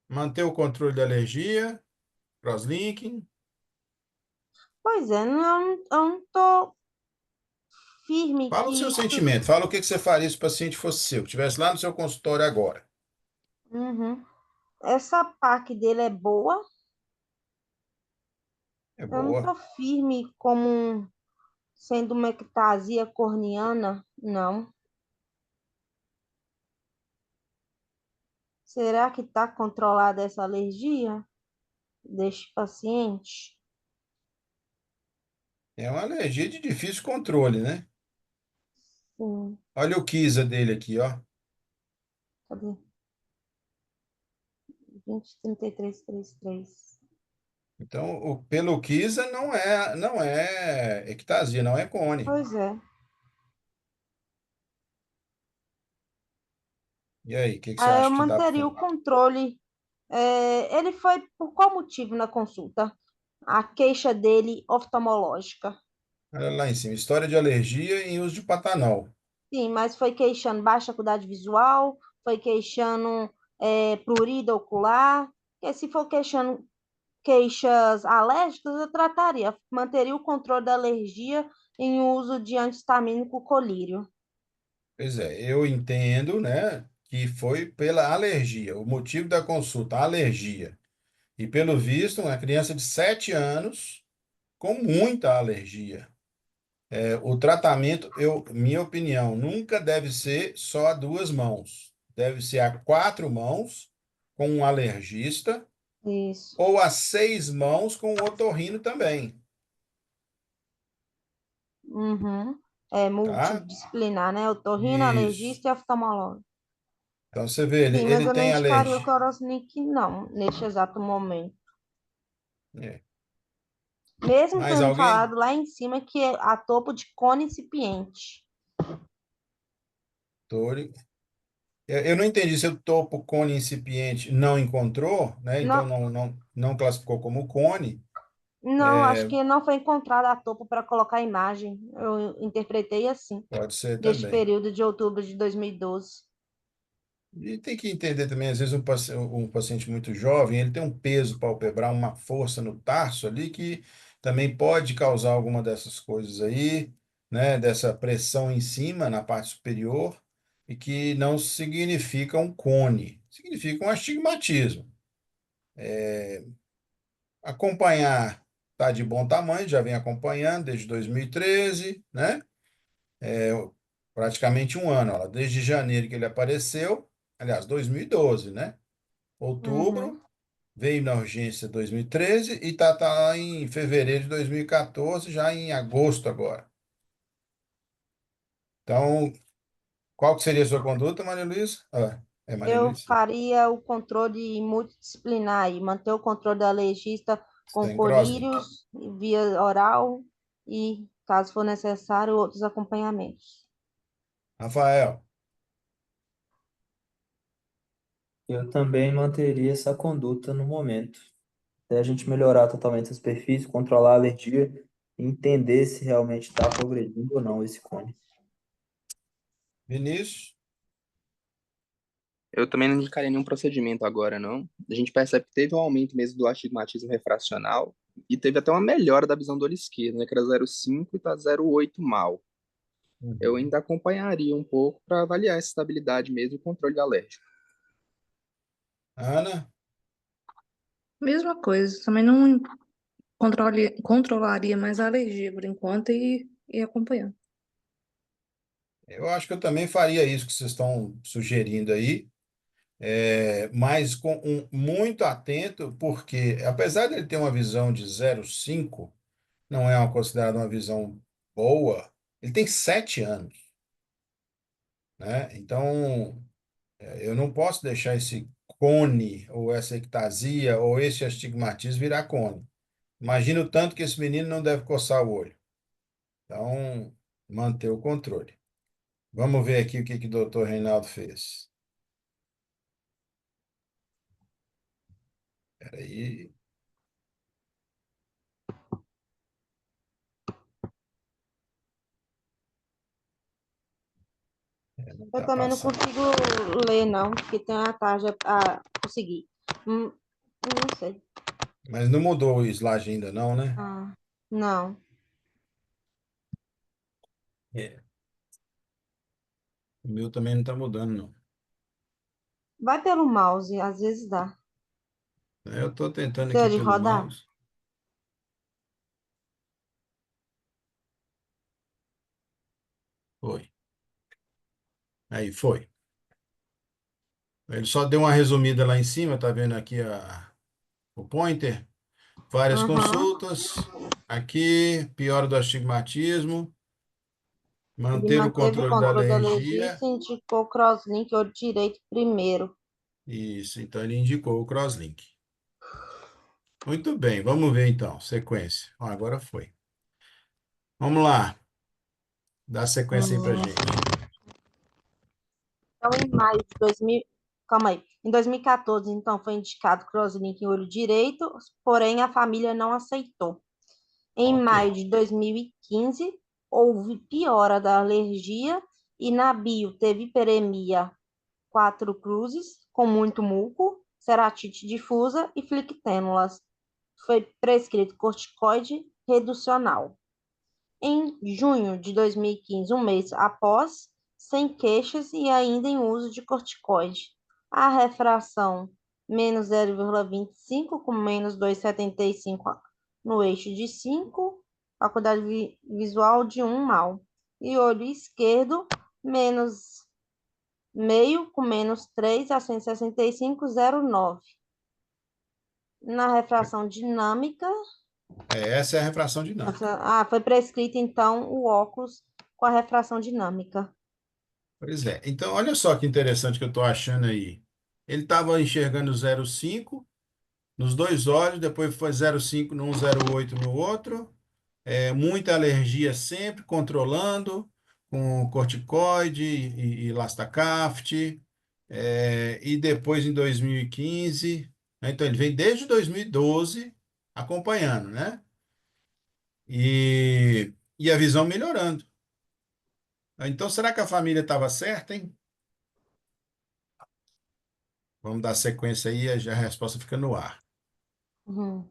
Manter o controle da alergia, crosslinking. Pois é, eu não tô firme Fala o seu que sentimento, fala o que você faria se o paciente fosse seu, que estivesse lá no seu consultório agora. uhum. Essa PAC dele é boa. É Eu não tô boa. firme como sendo uma ectasia corneana, não. Será que está controlada essa alergia deste paciente? É uma alergia de difícil controle, né? Sim, Olha o Kisa dele aqui, ó. cadê? 20, 33, 33. Então, pelo Kisa não é ectasia, não é cone. Pois é. E aí, o que você Aí eu acha que dá para manteria o fazer? controle. Ele foi por qual motivo na consulta? A queixa dele oftalmológica. Olha lá em cima, história de alergia em uso de Patanol. Sim, mas foi queixando baixa acuidade visual, foi queixando prurida ocular. Porque se for queixando queixas alérgicas, eu trataria, manteria o controle da alergia em uso de anti-histamínico colírio. Pois é, eu entendo, né, que foi pela alergia, o motivo da consulta, a alergia. E pelo visto, uma criança de 7 anos com muita alergia. O tratamento, minha opinião, nunca deve ser só a 2 mãos. Deve ser a 4 mãos com um alergista Isso. ou a 6 mãos com o otorrino também, Uhum. É tá? multidisciplinar, né? Otorrino, Isso. alergista e oftalmologista. Então você vê, ele, Sim, mas ele eu não tem indicaria o alergia. Corosnic, não, neste exato momento. É. Mesmo Mais tendo alguém? falado lá em cima que é a topo de cone incipiente. Tori. Eu não entendi se o topo cone incipiente não encontrou, né? Então Não, não classificou como cone. não, acho que não foi encontrada a topo para colocar a imagem. Eu interpretei assim, Pode ser neste também. período de outubro de 2012. E tem que entender também, às vezes, um paciente muito jovem, ele tem um peso palpebral, uma força no tarso ali, que também pode causar alguma dessas coisas aí, né? Dessa pressão em cima, na parte superior, e que não significa um cone, significa um astigmatismo. Acompanhar está de bom tamanho, já vem acompanhando desde 2013, né? Praticamente um ano, ó, desde janeiro que ele apareceu, aliás, 2012, né? Uhum. Outubro, veio na urgência 2013 e tá lá em fevereiro de 2014, já em agosto agora. Então, qual que seria a sua conduta, Maria Luísa? É Maria Eu Luísa? faria o controle multidisciplinar e manter o controle da alergista com Sem crosslink. colírios, via oral e, caso for necessário, outros acompanhamentos. Rafael, Eu também manteria essa conduta no momento, até a gente melhorar totalmente a superfície, controlar a alergia e entender se realmente está progredindo ou não esse cone. Vinícius, Eu também não indicaria nenhum procedimento agora, não. A gente percebe que teve um aumento mesmo do astigmatismo refracional e teve até uma melhora da visão do olho esquerdo, né, que era 0,5 e está 0,8 mal. Eu uhum. ainda acompanharia um pouco para avaliar essa estabilidade mesmo e controle alérgico. Ana, Mesma coisa, também não controlaria mais a alergia por enquanto e acompanhando. eu acho que eu também faria isso que vocês estão sugerindo aí, mas com muito atento, porque apesar de ele ter uma visão de 0,5, não é uma considerada uma visão boa, ele tem 7 anos, né? Então, eu não posso deixar esse cone, ou essa ectasia, ou esse astigmatismo virar cone. Imagina o tanto que esse menino não deve coçar o olho. Então, manter o controle. Vamos ver aqui o que que o doutor Reinaldo fez. Peraí. Não Eu está também não passando. consigo ler, não, porque tem a tarja a conseguir. Não sei. Mas não mudou o slide ainda não, né? Ah, não. É. O meu também não está mudando, não. Vai pelo mouse, às vezes dá. Eu estou tentando aqui Precisa de pelo rodar? mouse. Foi. Aí, foi. Ele só deu uma resumida lá em cima, tá vendo aqui o pointer? Várias Aham. consultas. Aqui, piora do astigmatismo, Ele manter o manteve o controle da controle da alergia. alergista e indicou o crosslink olho direito primeiro. Isso, então ele indicou o crosslink. Muito bem, vamos ver então, sequência. Agora foi. Vamos lá, dá sequência aí pra Hum, gente. Então, em maio de 2000, calma aí. Em 2014, então, foi indicado crosslink em olho direito, porém a família não aceitou. Em Ok. maio de 2015, houve piora da alergia e na bio teve hiperemia 4 cruzes, com muito muco, ceratite difusa e flictênulas. foi prescrito corticoide reducional. Em junho de 2015, um mês após, sem queixas e ainda em uso de corticoide. A refração menos 0,25 com menos 2,75 no eixo de 5, acuidade visual de 1 mal. E olho esquerdo, menos meio com menos 3 a 165,09. Na refração dinâmica, Essa é a refração dinâmica. foi prescrito então o óculos com a refração dinâmica. Pois é. Então, olha só que interessante que eu estou achando aí. Ele estava enxergando 0,5 nos dois olhos, depois foi 0,5 num, 0,8 no outro. Muita alergia sempre, controlando, com corticoide e Lastacaft. E depois, em 2015, né, então ele vem desde 2012 acompanhando, né? E a visão melhorando. Então, será que a família estava certa, hein? Vamos dar sequência aí, a resposta fica no ar. Uhum.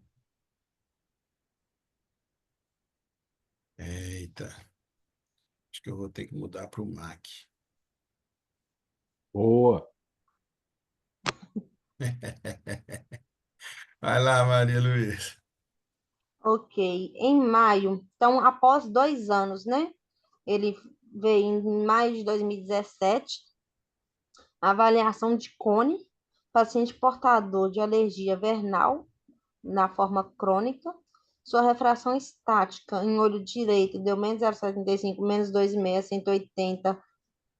Eita, acho que eu vou ter que mudar para o Mac. Boa. Vai lá, Maria Luísa. Ok. Em maio, então, após 2 anos, né? Ele veio em maio de 2017, avaliação de Cone, paciente portador de alergia vernal, na forma crônica. Sua refração estática em olho direito deu menos 0,75, menos 2,5, 180,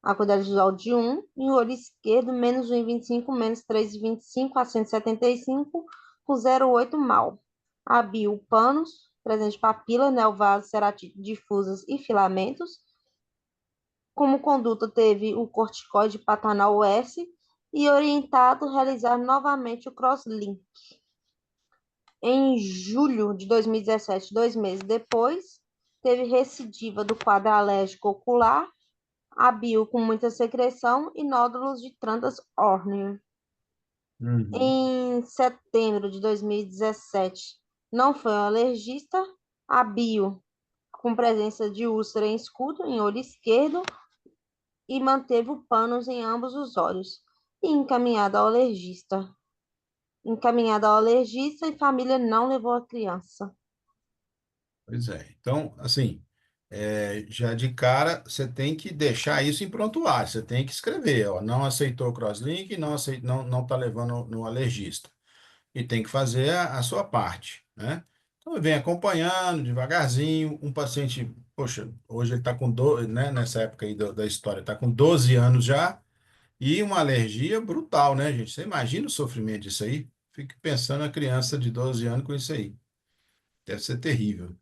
acuidade visual de 1. Em olho esquerdo, menos 1,25, menos 3,25 a 175, com 0,8 mal. A panos, presente papila, neovaso, ceratite difusas e filamentos. Como conduta, teve o corticoide Patanal S e orientado a realizar novamente o crosslink. Em julho de 2017, 2 meses depois, teve recidiva do quadro alérgico ocular, a com muita secreção e nódulos de Trandas Orne. Uhum. Em setembro de 2017, não foi um alergista, a com presença de úlcera em escudo em olho esquerdo e manteve o panos em ambos os olhos. E encaminhada ao alergista e família não levou a criança. Pois é. Então, assim, já de cara, você tem que deixar isso em prontuário. Você tem que escrever, ó, não aceitou o crosslink, não está levando no alergista. E tem que fazer a sua parte, né? Então, vem acompanhando devagarzinho. Um paciente, poxa, hoje ele está com, né, nessa época aí da história, está com 12 anos já, e uma alergia brutal, né, gente? Você imagina o sofrimento disso aí? Fique pensando a criança de 12 anos com isso aí. Deve ser terrível.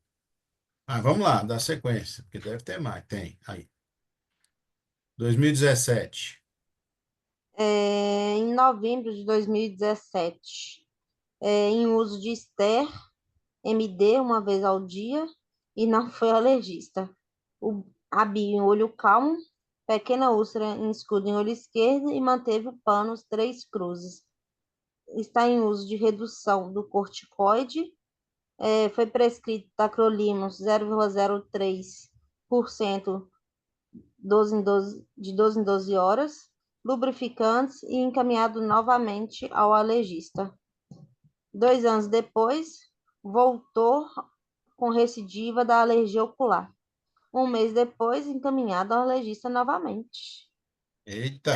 Vamos lá, dá sequência, porque deve ter mais. Tem, aí. 2017. Em novembro de 2017, em uso de Ester, MD, uma vez ao dia, e não foi alergista. A em olho calmo, pequena úlcera em escudo em olho esquerdo e manteve o panos 3 cruzes. Está em uso de redução do corticoide. Foi prescrito tacrolimus 0,03% 12 em 12 horas, lubrificantes e encaminhado novamente ao alergista. 2 anos depois, voltou com recidiva da alergia ocular. Um mês depois, encaminhado ao alergista novamente. Eita,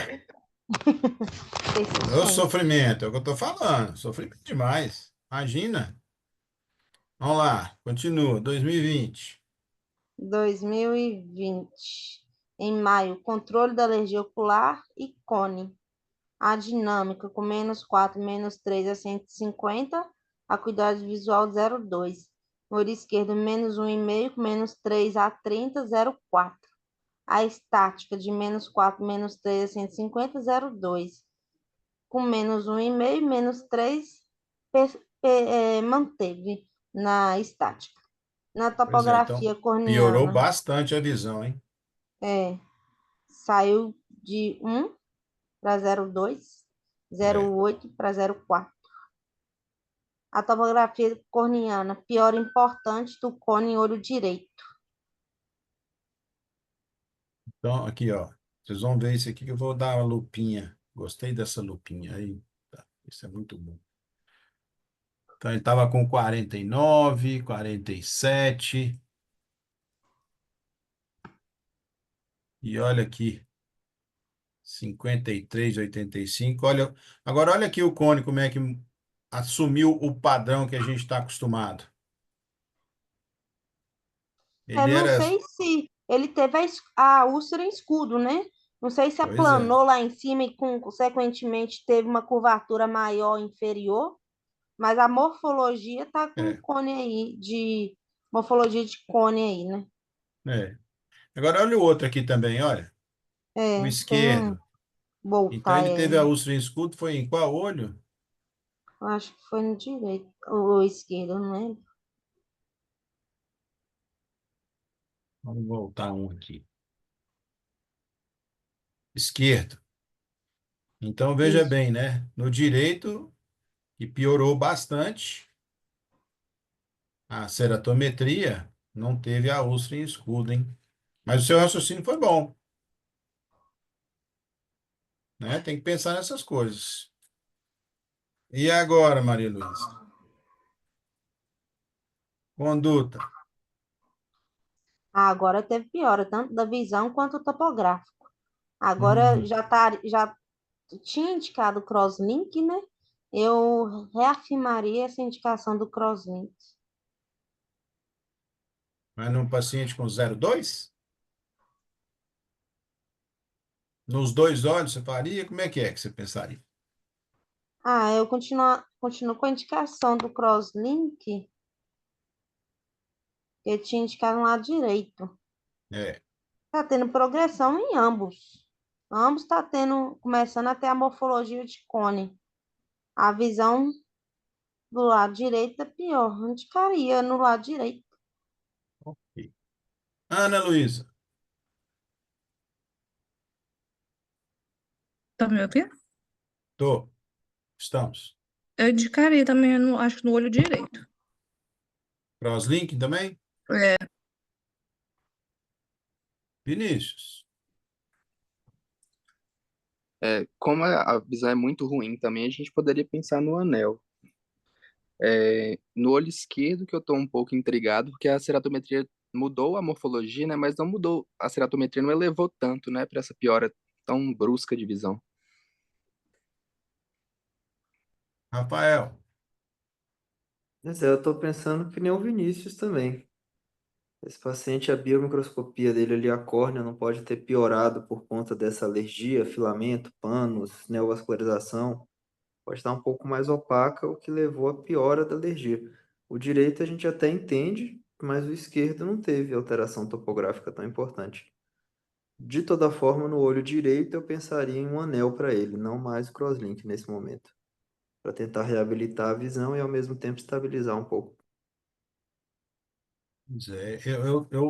o Persistente. sofrimento, é o que eu tô falando. Sofrimento demais. Imagina. Vamos lá, continua. 2020. 2020. Em maio, controle da alergia ocular e cone. A dinâmica com menos 4, menos 3 a 150. Acuidade visual 0,2. Olho esquerdo, menos 1,5, com menos 3 a 30, 0,4. A estática de menos 4, menos 3 a 150, 0,2. Com menos 1,5, menos 3, manteve na estática. Na Pois é, então topografia piorou corneana, bastante a visão, hein? é, saiu de 1 para 0,2, É, 0,8 para 0,4. a topografia corneana, piora importante do cone em olho direito. Então, aqui, ó. Vocês vão ver isso aqui que eu vou dar uma lupinha. Gostei dessa lupinha aí. Tá, isso é muito bom. Então, ele estava com 49, 47. E olha aqui, 53,85. Olha, agora olha aqui o cone, como é que assumiu o padrão que a gente está acostumado. Eu Ele não era. sei se ele teve a úlcera em escudo, né? Não sei se Pois é. aplanou lá em cima e, consequentemente, teve uma curvatura maior inferior, mas a morfologia tá com É, cone aí, de morfologia de cone aí, né? é. Agora olha o outro aqui também, olha. O É, tem um esquerdo. Então ele voltar, teve a úlcera em escudo, foi em qual olho? acho que foi no direito, ou esquerdo, não lembro. Vamos voltar um aqui. Esquerdo. Então veja Isso. bem, né? No direito, que piorou bastante, a ceratometria não teve a úlcera em escudo, hein? Mas o seu raciocínio foi bom, né? Tem que pensar nessas coisas. E agora, Maria Luísa? Conduta. Agora teve piora, tanto da visão quanto topográfico. Agora Hum, já tinha indicado o crosslink, né? Eu reafirmaria essa indicação do crosslink. mas num paciente com 0,2? Nos dois olhos você faria? Como é que você pensaria? Ah, eu continuo com a indicação do crosslink, que eu tinha indicado no lado direito. É, Está tendo progressão em ambos. Ambos está começando a ter a morfologia de cone. A visão do lado direito é pior. Eu indicaria no lado direito. ok. Ana Luísa. Tá me ouvindo? Tô. Estamos. Eu indicaria também, acho que no olho direito. Crosslink também? É, Vinícius. Como a visão é muito ruim também, a gente poderia pensar no anel. No olho esquerdo que eu estou um pouco intrigado, porque a ceratometria mudou a morfologia, né? Mas não mudou, a ceratometria não elevou tanto, né? Para essa piora tão brusca de visão. Rafael. Mas eu tô pensando que nem o Vinícius também. Esse paciente, a biomicroscopia dele ali, a córnea não pode ter piorado por conta dessa alergia, filamento, panos, neovascularização. Pode estar um pouco mais opaca, o que levou à piora da alergia. O direito a gente até entende, mas o esquerdo não teve alteração topográfica tão importante. De toda forma, no olho direito eu pensaria em um anel para ele, não mais o crosslink nesse momento, para tentar reabilitar a visão e ao mesmo tempo estabilizar um pouco. Pois é,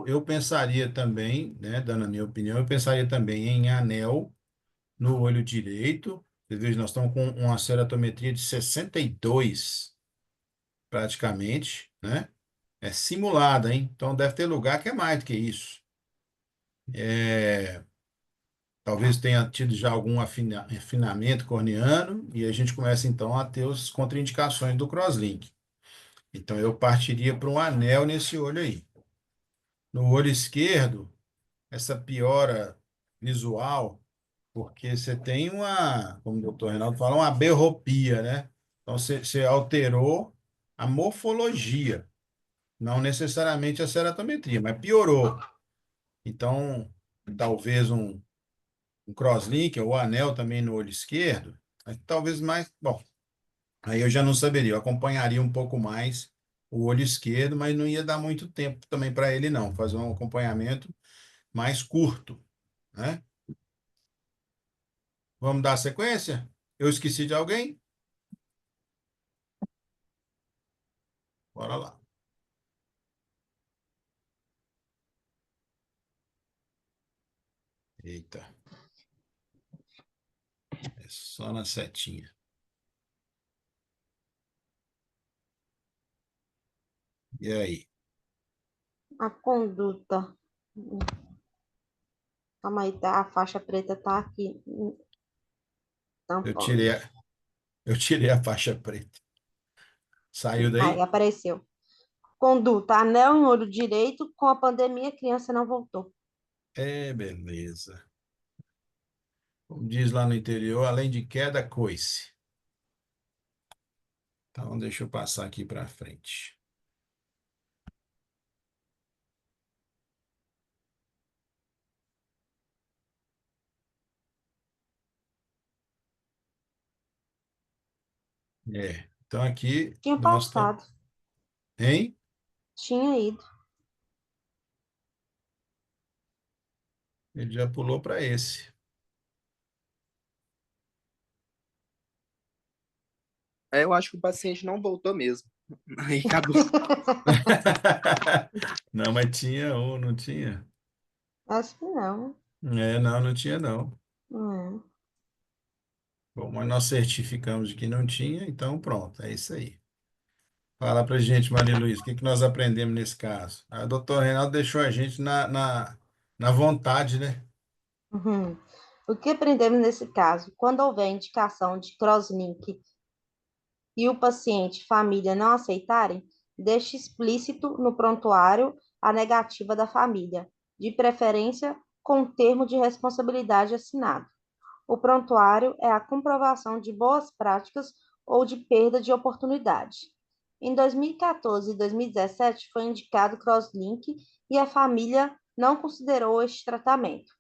eu pensaria também, né, dando a minha opinião, eu pensaria também em anel no olho direito. Você veja, nós estamos com uma ceratometria de 62 praticamente, né? É simulada, hein? Então deve ter lugar que é mais do que isso. É, talvez tenha tido já algum afinamento corneano e a gente começa então a ter as contraindicações do crosslink. Então eu partiria para um anel nesse olho aí. No olho esquerdo, essa piora visual, porque você tem uma, como o doutor Reinaldo fala, uma aberropia, né? Então você alterou a morfologia, não necessariamente a ceratometria, mas piorou. Então, talvez um crosslink ou anel também no olho esquerdo, mas talvez mais, bom, aí eu já não saberia, eu acompanharia um pouco mais o olho esquerdo, mas não ia dar muito tempo também para ele não, fazer um acompanhamento mais curto, né? Vamos dar sequência? Eu esqueci de alguém? Bora lá. Eita, é só na setinha. E aí? A conduta. Calma aí, tá? A faixa preta tá aqui Eu tampando. tirei a, eu tirei a faixa preta. Saiu Aí daí? apareceu. Conduta, anel em olho direito, com a pandemia, a criança não voltou. É, beleza. Como diz lá no interior, além de queda, coice. Então, deixa eu passar aqui para frente. Então aqui Tinha nós estamos. passado, Hein? tinha ido. Ele já pulou para esse. Eu acho que o paciente não voltou mesmo. Aí acabou. Não, mas tinha ou não tinha? Acho que não. Não, não tinha não. É. Bom, mas nós certificamos de que não tinha, então pronto, é isso aí. Fala pra gente, Maria Luísa, o que que nós aprendemos nesse caso? A doutora Reinaldo deixou a gente na vontade, né? Uhum. O que aprendemos nesse caso? Quando houver indicação de crosslink e o paciente e família não aceitarem, deixe explícito no prontuário a negativa da família, de preferência com termo de responsabilidade assinado. O prontuário é a comprovação de boas práticas ou de perda de oportunidade. Em 2014 e 2017 foi indicado crosslink e a família não considerou este tratamento.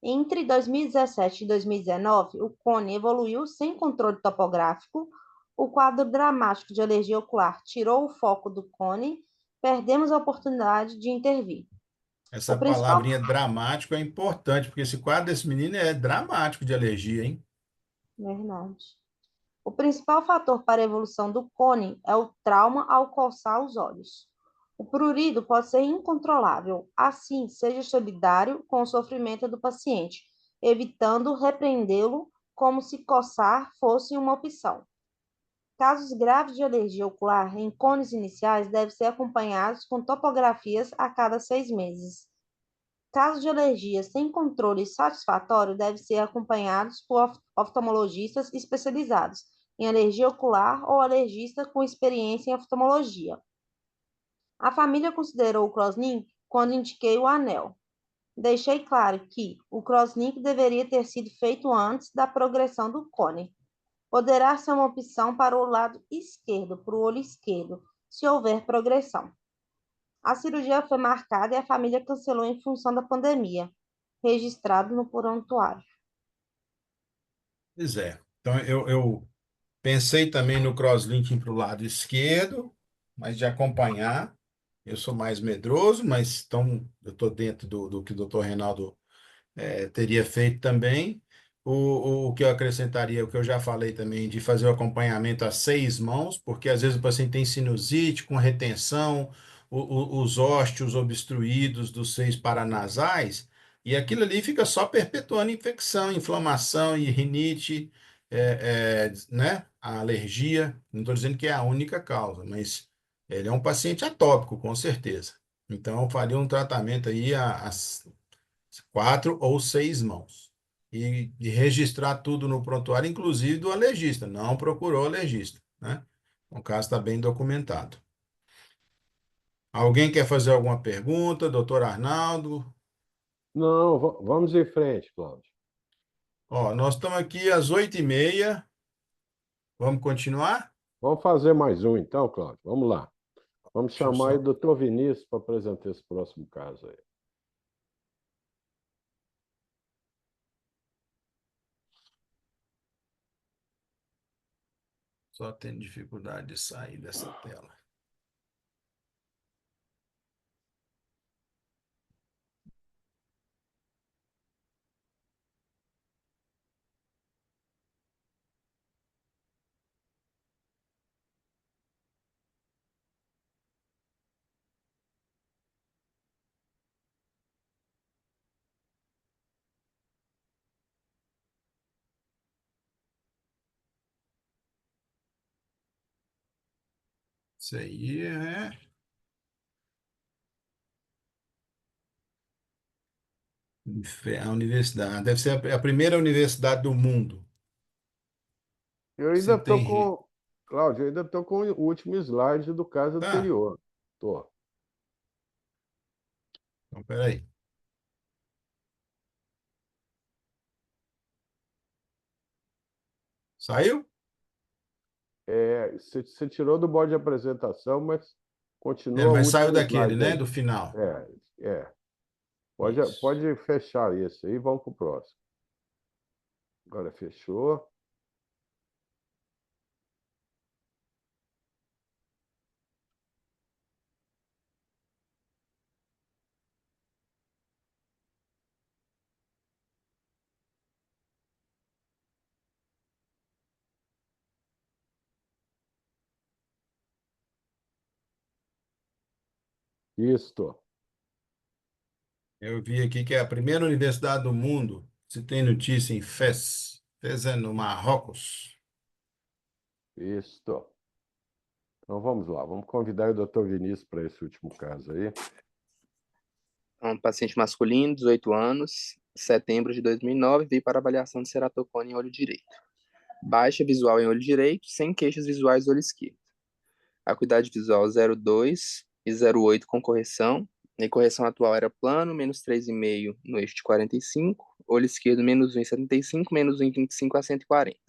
Entre 2017 e 2019, o cone evoluiu sem controle topográfico, o quadro dramático de alergia ocular tirou o foco do cone, perdemos a oportunidade de intervir. Essa O principal, palavrinha dramático é importante, porque esse quadro desse menino é dramático de alergia, hein? verdade. O principal fator para a evolução do cone é o trauma ao coçar os olhos. O prurido pode ser incontrolável, assim, seja solidário com o sofrimento do paciente, evitando repreendê-lo como se coçar fosse uma opção. Casos graves de alergia ocular em cones iniciais devem ser acompanhados com topografias a cada 6 meses. Casos de alergia sem controle satisfatório devem ser acompanhados por oftalmologistas especializados em alergia ocular ou alergista com experiência em oftalmologia. A família considerou o crosslink quando indiquei o anel. Deixei claro que o crosslink deveria ter sido feito antes da progressão do cone. Poderá ser uma opção para o lado esquerdo, para o olho esquerdo, se houver progressão. A cirurgia foi marcada e a família cancelou em função da pandemia, registrado no prontuário. Pois é. Então eu pensei também no crosslinking para o lado esquerdo, mas de acompanhar. Eu sou mais medroso, mas então eu estou dentro do que o doutor Reinaldo teria feito também. O que eu acrescentaria, o que eu já falei também, de fazer o acompanhamento a 6 mãos, porque às vezes o paciente tem sinusite com retenção, os ósteos obstruídos dos seios paranasais, e aquilo ali fica só perpetuando infecção, inflamação e rinite, né? A alergia. Não estou dizendo que é a única causa, mas ele é um paciente atópico, com certeza. Então, eu faria um tratamento aí a 4 ou 6 mãos. E registrar tudo no prontuário, inclusive do alergista. Não procurou alergista, né? O caso está bem documentado. Alguém quer fazer alguma pergunta, doutor Arnaldo? Não, vamos em frente, Cláudio. Ó, nós estamos aqui às 8h30. Vamos continuar? Vamos fazer mais um então, Cláudio. Vamos lá. Vamos Deixa eu chamar aí o só, doutor Vinícius para apresentar esse próximo caso aí. só tendo dificuldade de sair dessa tela. Isso aí é. A universidade. Deve ser a primeira universidade do mundo. Eu Se ainda estou tem. com, Cláudio, eu ainda estou com o último slide do caso Tá, anterior. Tô. então peraí. Saiu? Você tirou do board de apresentação, mas É, continua o mas saiu último daquele, slide né? aí. Do final. É, é. Isso. Pode fechar esse aí, vamos para o próximo. Agora fechou. Isto. Eu vi aqui que é a primeira universidade do mundo. Se tem notícia em Fez. Fez é no Marrocos. Isto. Então vamos lá, vamos convidar o doutor Vinícius para esse último caso aí. Um paciente masculino, 18 anos, setembro de 2009, veio para avaliação de ceratocone em olho direito. Baixa visual em olho direito, sem queixas visuais do olho esquerdo. Acuidade visual 0,2 e 0,8 com correção. A correção atual era plano, menos 3,5 no eixo de 45. Olho esquerdo, menos 1,75, menos 1,25 a 140.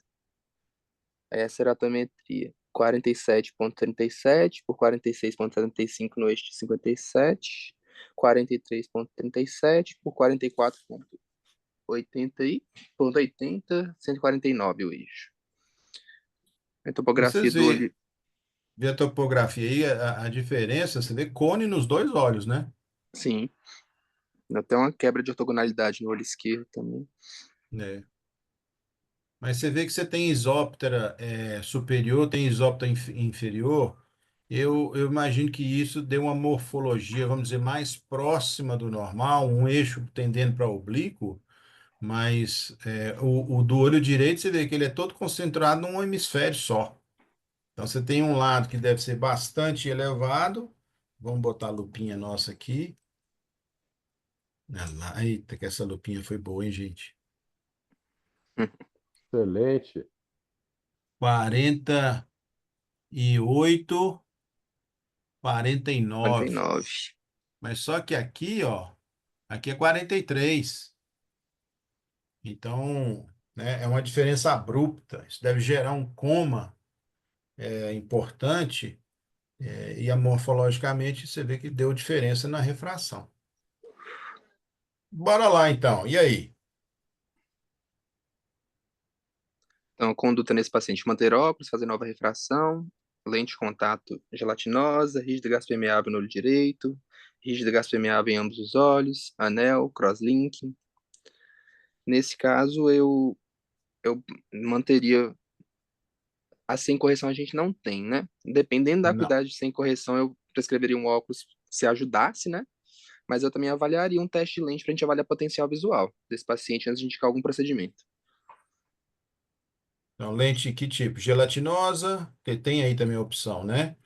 Aí a ceratometria 47,37 por 46,75 no eixo de 57. 43,37 por 44,80, 149 o eixo. A topografia Vocês do olho, vê a topografia aí, a diferença, você vê cone nos dois olhos, né? sim. Até uma quebra de ortogonalidade no olho esquerdo também. É. Mas você vê que você tem isóptera superior, tem isóptera inferior. Eu imagino que isso dê uma morfologia, vamos dizer, mais próxima do normal, um eixo tendendo para oblíquo, mas o do olho direito você vê que ele é todo concentrado num hemisfério só. Então você tem um lado que deve ser bastante elevado. Vamos botar a lupinha nossa aqui. Eita, que essa lupinha foi boa, hein, gente? Excelente. 48, 49. 49. Mas só que aqui, ó, aqui é 43. Então, né, é uma diferença abrupta. Isso deve gerar um coma importante e morfologicamente você vê que deu diferença na refração. Bora lá, então. E aí? Então, conduta nesse paciente: manter óculos, fazer nova refração, lente de contato gelatinosa, rígida gás permeável no olho direito, rígida gás permeável em ambos os olhos, anel, crosslink. Nesse caso, eu manteria a sem correção, a gente não tem, né? Dependendo da Não. acuidade sem correção, eu prescreveria um óculos se ajudasse, né? Mas eu também avaliaria um teste de lente para a gente avaliar potencial visual desse paciente antes de indicar algum procedimento. Então, lente que tipo? Gelatinosa, que tem aí também a opção, né?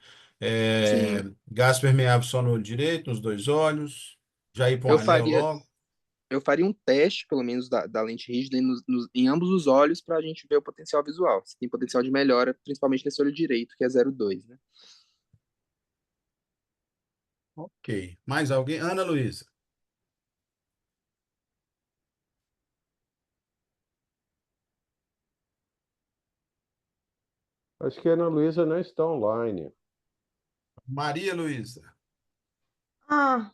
Sim, Gás permeável só no olho direito, nos dois olhos. Já ir para um eu anel faria, logo. eu faria um teste, pelo menos, da lente rígida em ambos os olhos para a gente ver o potencial visual. Se tem potencial de melhora, principalmente nesse olho direito, que é 0,2, né? Ok. Mais alguém? Ana Luísa. Acho que a Ana Luísa não está online. Maria Luísa. Ah,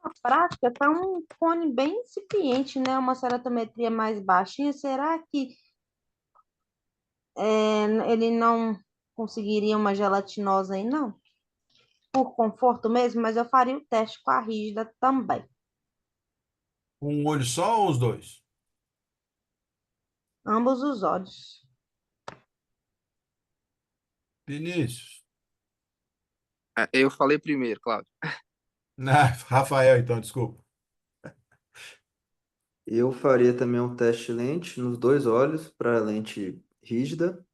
na prática, tá um cone bem incipiente, né? Uma ceratometria mais baixinha. Será que ele não conseguiria uma gelatinosa aí, não? Por conforto mesmo, mas eu faria o teste com a rígida também. Um olho só ou os dois? Ambos os olhos. Vinícius. Eu falei primeiro, Cláudio. Ah, Rafael, então, desculpa. Eu faria também um teste lente nos dois olhos para lente rígida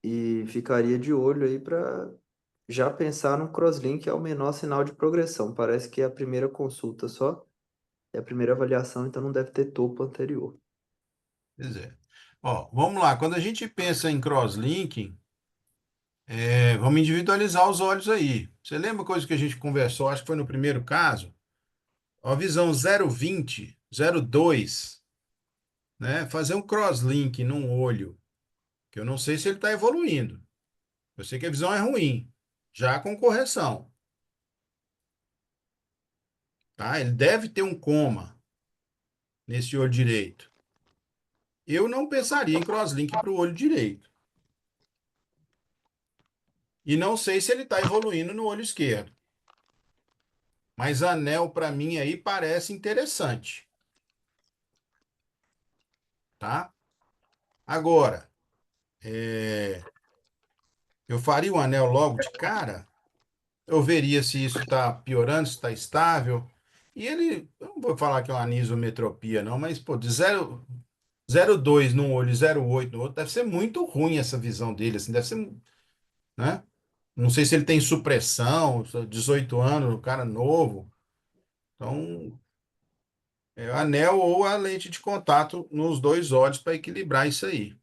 e ficaria de olho aí para já pensar no crosslink, é o menor sinal de progressão. Parece que é a primeira consulta só. É a primeira avaliação, então não deve ter topo anterior. Pois é. Ó, vamos lá. Quando a gente pensa em crosslinking, vamos individualizar os olhos aí. Você lembra coisa que a gente conversou? Acho que foi no primeiro caso. Ó, visão 0,20, 0,2, né? Fazer um crosslink num olho, que eu não sei se ele está evoluindo. Eu sei que a visão é ruim, já com correção, tá? Ele deve ter um coma nesse olho direito. Eu não pensaria em crosslink para o olho direito. E não sei se ele está evoluindo no olho esquerdo. Mas anel, para mim, aí parece interessante, tá? Agora, eu faria o anel logo de cara, eu veria se isso está piorando, se está estável. E ele, eu não vou falar que é uma anisometropia, não, mas, pô, de 0,2 num olho e 0,8 no outro, deve ser muito ruim essa visão dele, assim, deve ser, né? Não sei se ele tem supressão, 18 anos, o cara novo. Então, é o anel ou a lente de contato nos dois olhos para equilibrar isso aí.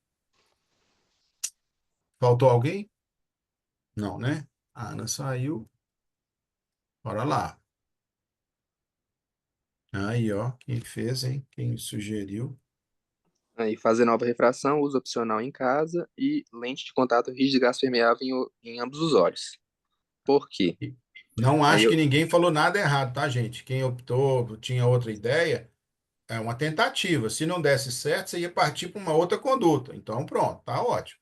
Faltou alguém? Não, né? A Ana saiu. Bora lá. Aí, ó, quem fez, hein? Quem sugeriu. Aí, fazer nova refração, uso opcional em casa e lente de contato rígido de gás permeável em ambos os olhos. Por quê? E não Aí acho que eu, ninguém falou nada errado, tá, gente? Quem optou, tinha outra ideia, é uma tentativa. Se não desse certo, você ia partir para uma outra conduta. Então, pronto, tá ótimo.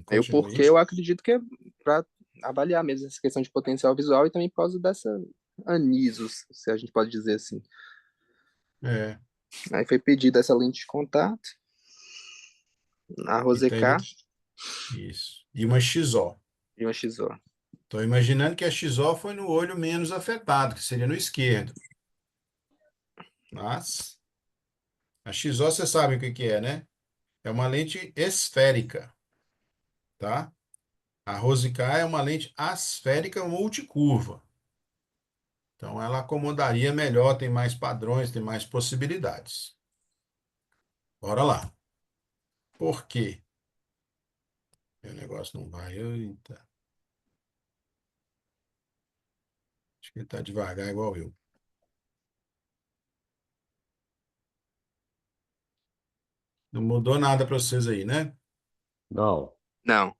porque Continue. eu acredito que é para avaliar mesmo essa questão de potencial visual e também por causa dessa anisos, se a gente pode dizer assim. É, Aí foi pedida essa lente de contato, a então ele. Rosecar Isso. E uma XO. e uma XO. Estou imaginando que a XO foi no olho menos afetado, que seria no esquerdo. Mas a XO você sabe o que que é, né? É uma lente esférica, tá? A Rosicá é uma lente asférica multicurva. Então ela acomodaria melhor, tem mais padrões, tem mais possibilidades. Bora lá. Por quê? Meu negócio não vai. Eita. Acho que ele está devagar igual eu. Não mudou nada para vocês aí, né? Não. Não,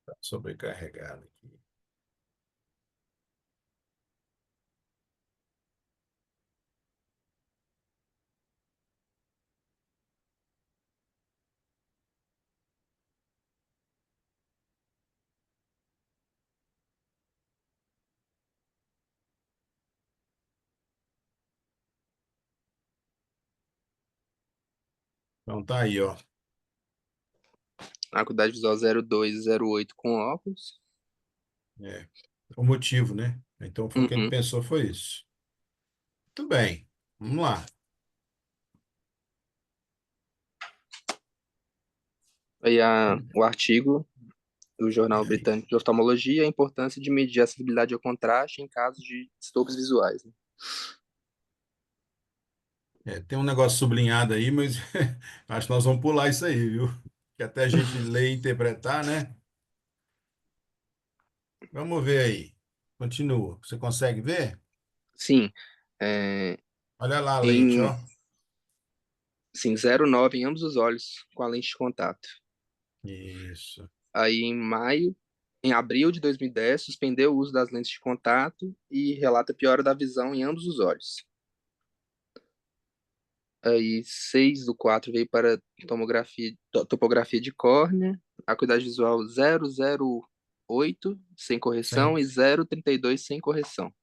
Tá sobrecarregado aqui. Então tá aí, ó. acuidade visual 02 e 08 com óculos. É, o motivo, né? Então foi o que ele Uhum. pensou, foi isso. Muito bem, vamos lá. Aí o artigo do Jornal E aí? Britânico de Oftalmologia, a importância de medir a sensibilidade ao contraste em casos de distúrbios visuais, né? Tem um negócio sublinhado aí, mas acho que nós vamos pular isso aí, viu? Que até a gente ler e interpretar, né? Vamos ver aí. Continua. Você consegue ver? Sim, é, Olha lá a lente, em ó. sim, 0,9 em ambos os olhos com a lente de contato. Isso. Aí em abril de 2010, suspendeu o uso das lentes de contato e relata piora da visão em ambos os olhos. Aí 6/4 veio para topografia de córnea, acuidade visual 0,08 sem correção Sem. e 0,32 sem correção.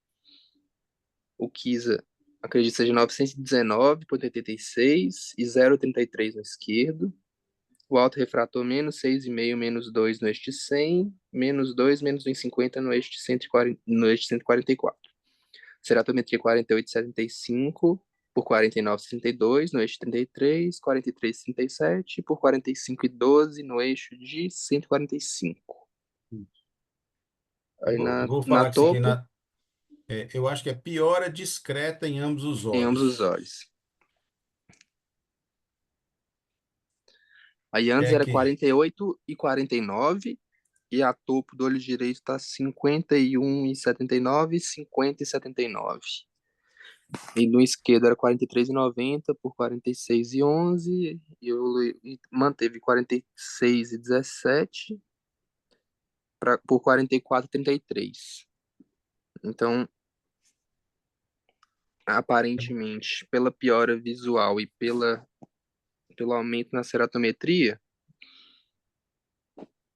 O Kisa acredito que seja 919,86 e 0,33 no esquerdo. O alto refrator menos 6,5 menos 2 no eixo 100, menos 2 menos 1,50 no eixo 140, no eixo 144. Ceratometria 48,75 por 49,62 no eixo 33, 43,37 por 45,12 no eixo de 145. Aí Eu na, vou na falar que isso aqui topo, eu acho que é piora discreta em ambos os em ambos os olhos. olhos. Aí antes É era que 48 e 49, e a topo do olho direito tá 51,79, 50,79. E no esquerdo era 43,90 por 46,11 e manteve 46,17 por 44,33. Então, aparentemente, pela piora visual e pelo aumento na ceratometria,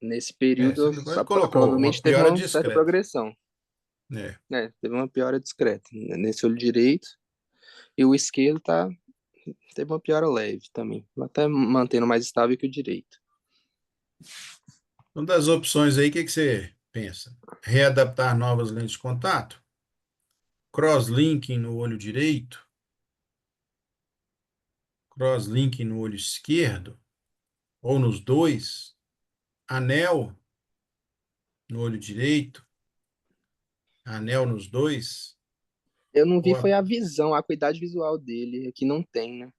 nesse período você colocou uma provavelmente teve piora uma certa discreta. progressão. É, Teve uma piora discreta nesse olho direito. E o esquerdo teve uma piora leve também, até mantendo mais estável que o direito. Então, das opções aí, o que você pensa? Readaptar novas lentes de contato? Crosslinking no olho direito? Crosslinking no olho esquerdo? Ou nos dois? Anel no olho direito? Anel nos dois? Eu não vi Ou foi a visão, a acuidade visual dele, aqui não tem, né?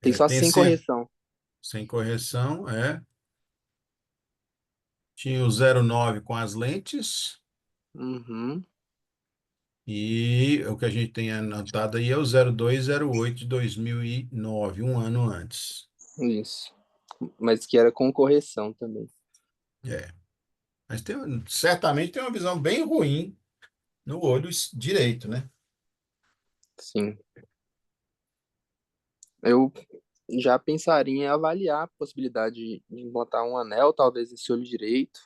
Tem só tem sem ser correção. sem correção, é. Tinha o 09 com as lentes. Uhum, E o que a gente tem anotado aí é o 0208 de 2009, um ano antes. isso. Mas que era com correção também. É. Mas certamente tem uma visão bem ruim no olho direito, né? Sim. Eu já pensaria em avaliar a possibilidade de implantar um anel, talvez esse olho direito.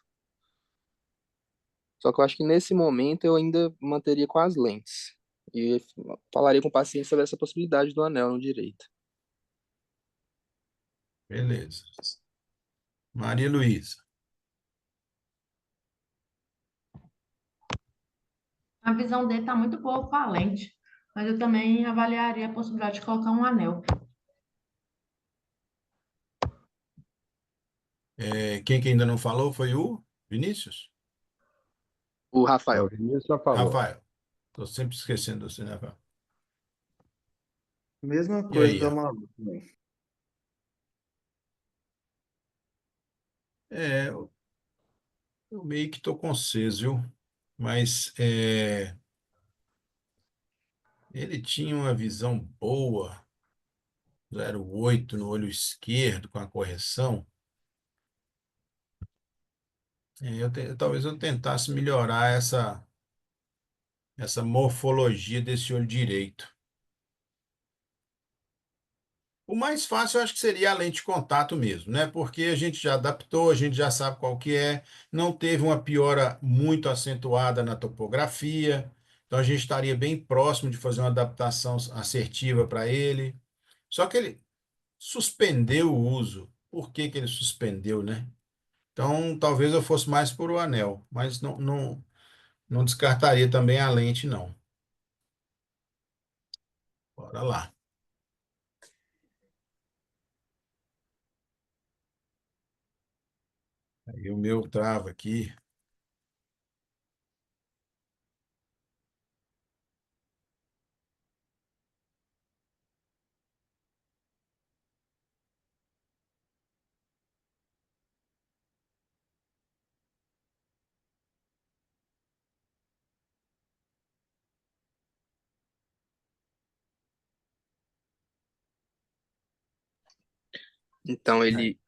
Só que eu acho que nesse momento eu ainda manteria com as lentes. E falaria com o paciente sobre essa possibilidade do anel no direito. Beleza. Maria Luísa. A visão dele está muito boa com a lente, mas eu também avaliaria a possibilidade de colocar um anel. Quem que ainda não falou foi o Vinícius? O É, o Rafael. Vinícius já falou. Rafael. Estou sempre esquecendo você, né, Rafael? Mesma E coisa aí, da ó? Malu também. Eu meio que estou com vocês, viu? Mas ele tinha uma visão boa, 08 no olho esquerdo com a correção. Talvez eu tentasse melhorar essa morfologia desse olho direito. O mais fácil eu acho que seria a lente de contato mesmo, né? Porque a gente já adaptou, a gente já sabe qual que é, não teve uma piora muito acentuada na topografia, então a gente estaria bem próximo de fazer uma adaptação assertiva para ele. Só que ele suspendeu o uso. Por que que ele suspendeu, né? Então, talvez eu fosse mais por o anel, mas não descartaria também a lente, não. Bora lá. Aí o meu trava aqui. Então Aí, ele.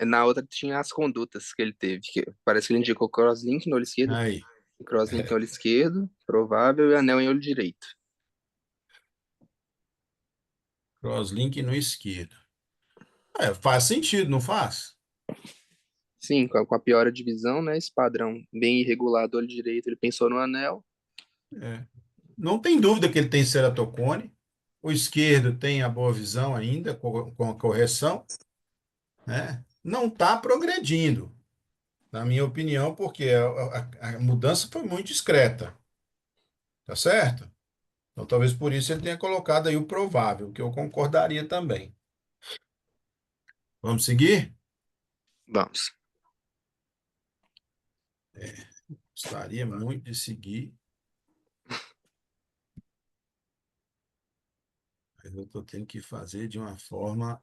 Na outra tinha as condutas que ele teve. Que parece que ele indicou crosslink no olho esquerdo, aí. crosslink no olho esquerdo, provável, e anel em olho direito. Crosslink no esquerdo. Faz sentido, não faz? Sim, com a piora de visão, né? Esse padrão bem irregular do olho direito, ele pensou no anel. É. Não tem dúvida que ele tem ceratocone. O esquerdo tem a boa visão ainda, com a correção. né? Não está progredindo, na minha opinião, porque a mudança foi muito discreta, tá certo? Então, talvez por isso ele tenha colocado aí o provável, que eu concordaria também. Vamos seguir? Vamos. Gostaria muito de seguir, mas eu estou tendo que fazer de uma forma.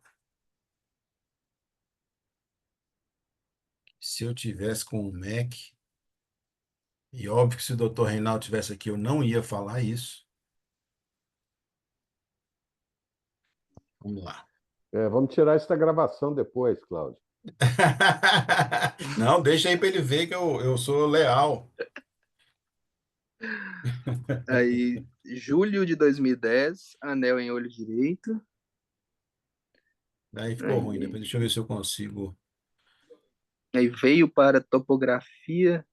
Se eu tivesse com o Mac, e óbvio que se o Dr. Reinaldo tivesse aqui, eu não ia falar isso. Vamos lá. Vamos tirar isso da gravação depois, Cláudio. Não, deixa aí para ele ver que eu sou leal. Aí, julho de 2010, anel em olho direito. Daí ficou ruim. Aí, Depois deixa eu ver se eu consigo. aí veio para topografia,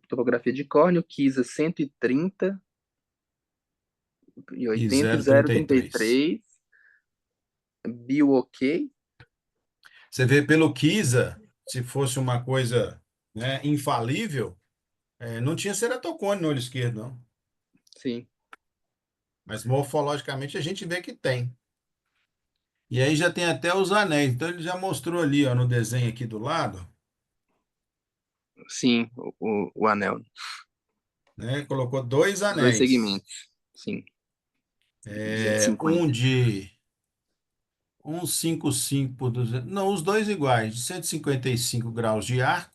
topografia de córneo, Kisa 130 e E 80 e 0,33. 0,33. Bio ok. Você vê pelo Kisa, se fosse uma coisa, né, infalível, não tinha ceratocone no olho esquerdo, não. Sim, Mas morfologicamente a gente vê que tem. E aí já tem até os anéis. Então ele já mostrou ali, ó, no desenho aqui do lado, sim, o anel. né? Colocou dois Os dois anéis. segmentos. Sim, Um 250. de 155 por 200. Não, os dois iguais, de 155 graus de arco.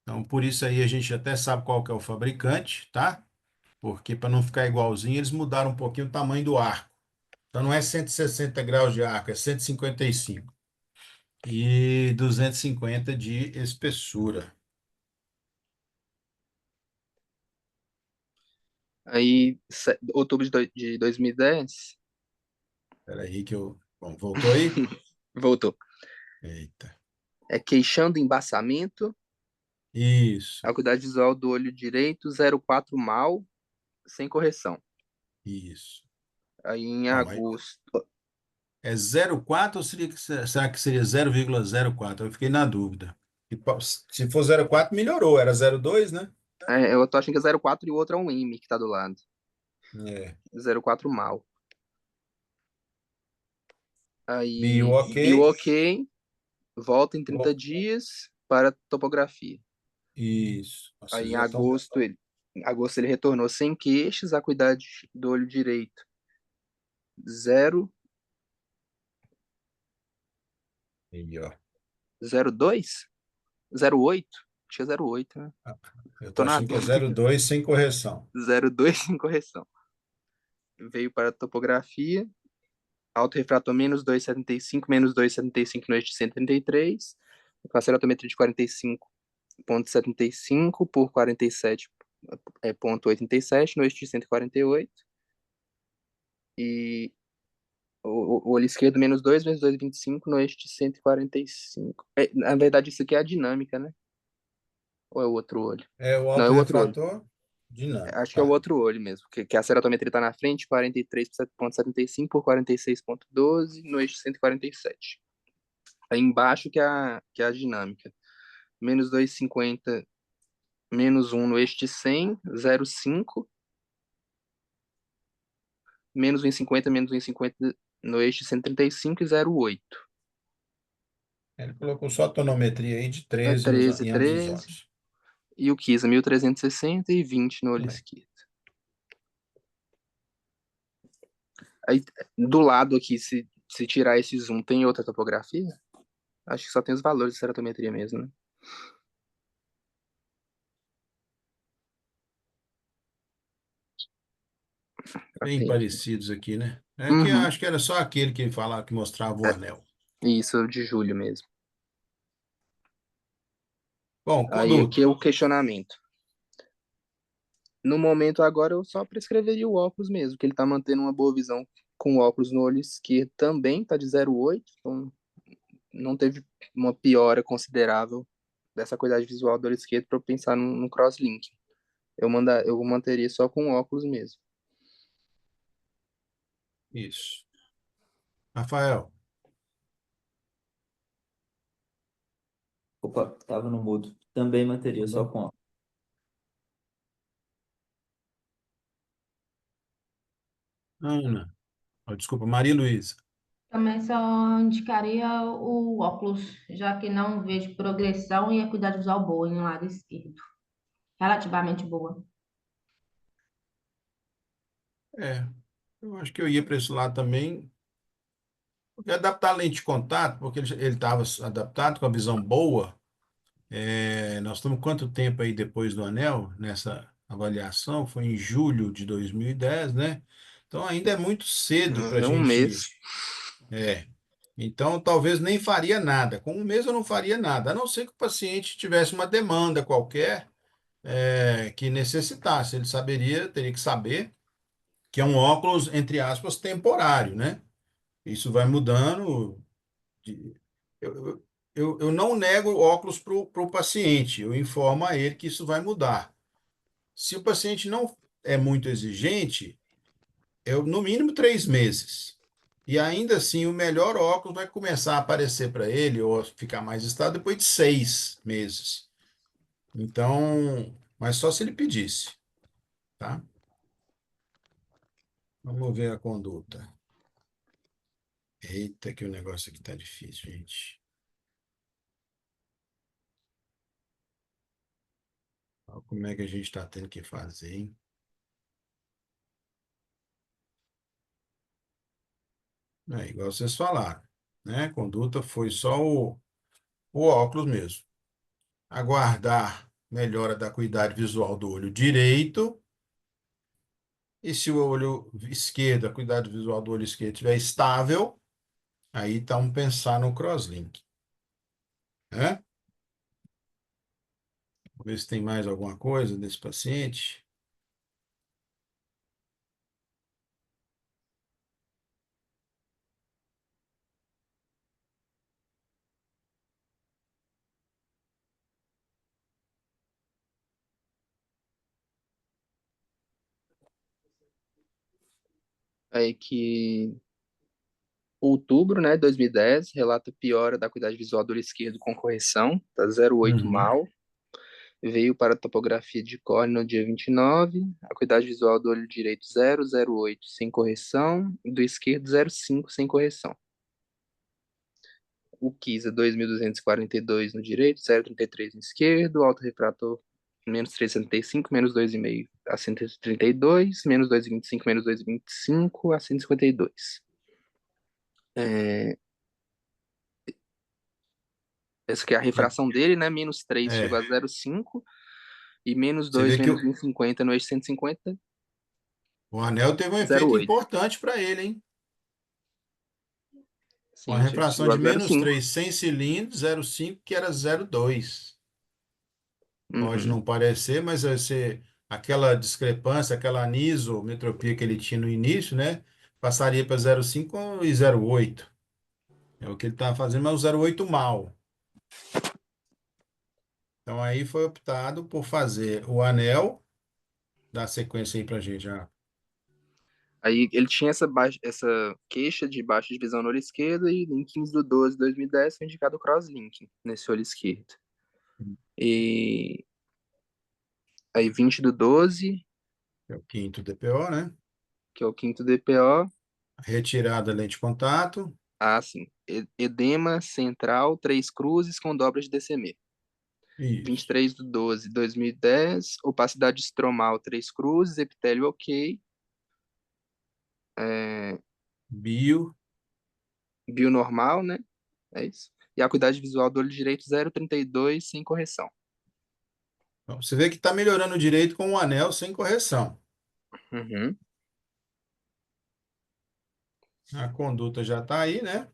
Então, por isso aí a gente até sabe qual que é o fabricante, tá? Porque para não ficar igualzinho, eles mudaram um pouquinho o tamanho do arco. Então não é 160 graus de arco, é 155. E 250 de espessura. Aí, outubro de 2010, Espera aí que eu... Bom, voltou aí? voltou. Eita. É queixando embaçamento, Isso, acuidade visual do olho direito, 0,4 mal, sem correção. isso. Aí em Bom, mas agosto. é 0,4 ou será que seria 0,04? Eu fiquei na dúvida. Se for 0,4, melhorou. Era 0,2, né? Eu tô achando que é 0,4 e o outro é um M que tá do lado. É. 0,4 mal. Bio Aí, ok. bio ok, volta em 30 dias para topografia. Isso. Nossa, Aí eles já estão. em agosto ele retornou sem queixas, acuidade do olho direito, 0, Aí, ó. 0,2? 0,8? Acho que é 0,8, né? Eu tô Tô na achando que é dúvida. 0,2 sem correção. 0,2 sem correção. Veio para topografia, autorrefrator menos 2,75, menos 2,75 no eixo de 133, com a ceratometria de 45,75 por 47,87 no eixo de 148. E o olho esquerdo menos 2 menos 2,25 no eixo de 145. Na verdade, isso aqui é a dinâmica, né? Ou é o outro olho? É o Não, é o outro olho. autorrefrator dinâmico. Acho que é o Tá. outro olho mesmo, que a ceratometria está na frente, 43,75 por 46,12 no eixo 147. Aí embaixo que é a dinâmica. Menos 2,50, menos 1 no eixo de 100, 0,5, menos 1,50, menos 1,50 no eixo de 135 e 0,8. Ele colocou só a tonometria aí de É 13 13, em ambos os 13. olhos. E o Kisa, 1.360 e 20 no olho É. esquerdo. Aí, do lado aqui, se tirar esse zoom, tem outra topografia? Acho que só tem os valores de ceratometria mesmo, né? Bem Tem aqui. parecidos aqui, né? É que eu Uhum. acho que era só aquele que falava que mostrava o É, anel. isso, de julho mesmo. Bom, Aí aqui é conduto. o questionamento. No momento agora eu só prescreveria o óculos mesmo, que ele tá mantendo uma boa visão com o óculos no olho esquerdo também, tá de 0,8, então não teve uma piora considerável dessa qualidade visual do olho esquerdo para eu pensar no crosslink. Eu manteria só com o óculos mesmo. Isso. Rafael. Opa, tava no mudo. Também manteria só com óculos. Ana. Oh, desculpa, Maria Luísa. Também só indicaria o óculos, já que não vejo progressão e acuidade visual boa no lado esquerdo. Relativamente boa. É, eu acho que eu ia para esse lado também. Porque adaptar a lente de contato, porque ele estava adaptado com a visão boa. Nós estamos quanto tempo aí depois do anel nessa avaliação? Foi em julho de 2010, né? Então ainda é muito cedo para a É um mês. gente. É. Então talvez nem faria nada. Com um mês eu não faria nada, a não ser que o paciente tivesse uma demanda qualquer que necessitasse. Ele teria que saber que é um óculos, entre aspas, temporário, né? Isso vai mudando. de- Eu, eu não nego óculos para o paciente, eu informo a ele que isso vai mudar. Se o paciente não é muito exigente, no mínimo 3 meses. E ainda assim, o melhor óculos vai começar a aparecer para ele, ou ficar mais estável, depois de 6 meses. Então, mas só se ele pedisse, tá? Vamos ver a conduta. Eita, que o negócio aqui tá difícil, gente. Olha como é que a gente está tendo que fazer, hein? Igual vocês falaram, né? Conduta foi só o óculos mesmo. Aguardar melhora da acuidade visual do olho direito. E se o olho esquerdo, a acuidade visual do olho esquerdo estiver estável, aí estamos pensar no crosslink, né? Vamos ver se tem mais alguma coisa desse paciente. Aí que outubro, né, 2010, relata piora da acuidade visual do olho esquerdo com correção, tá 0,8 Uhum. mal. Veio para a topografia de córnea no dia 29, acuidade visual do olho direito 0,08 sem correção, e do esquerdo 0,5 sem correção. O Kisa 2.242 no direito, 0,33 no esquerdo, autorrefrator menos 365, menos 2,5 a 132, menos 2,25, menos 2,25 a 152. Essa aqui é a E- refração dele, né? Menos 3 chegou a É, 0,5 e menos você 2, vê que menos 1,50 no eixo 150, o anel teve um efeito 0,8. importante para ele, hein? Uma Sim, refração chegou a de menos 0,5. 3 sem cilindro, 0,5, que era 0,2. Pode Uhum. não parecer, mas aquela discrepância, aquela anisometropia que ele tinha no início, né? Passaria para 0,5 e 0,8. É o que ele estava fazendo, mas o 0,8 mal. Então aí foi optado por fazer o anel, dá sequência aí para gente. Aí ele tinha essa queixa de baixa de visão no olho esquerdo e em 15/12/2010 foi indicado o crosslink nesse olho esquerdo. E aí 20/12, É o quinto DPO, né? que é o quinto DPO, Retirada da lente de contato. sim, edema central, 3 cruzes com dobra de DCM. Isso. 23/12/2010, opacidade estromal, 3 cruzes, epitélio ok, é, Bio. bionormal, né? É isso. E a acuidade visual do olho direito 0,32 sem correção. Então, você vê que está melhorando direito com o anel sem correção. Uhum. A conduta já está aí, né?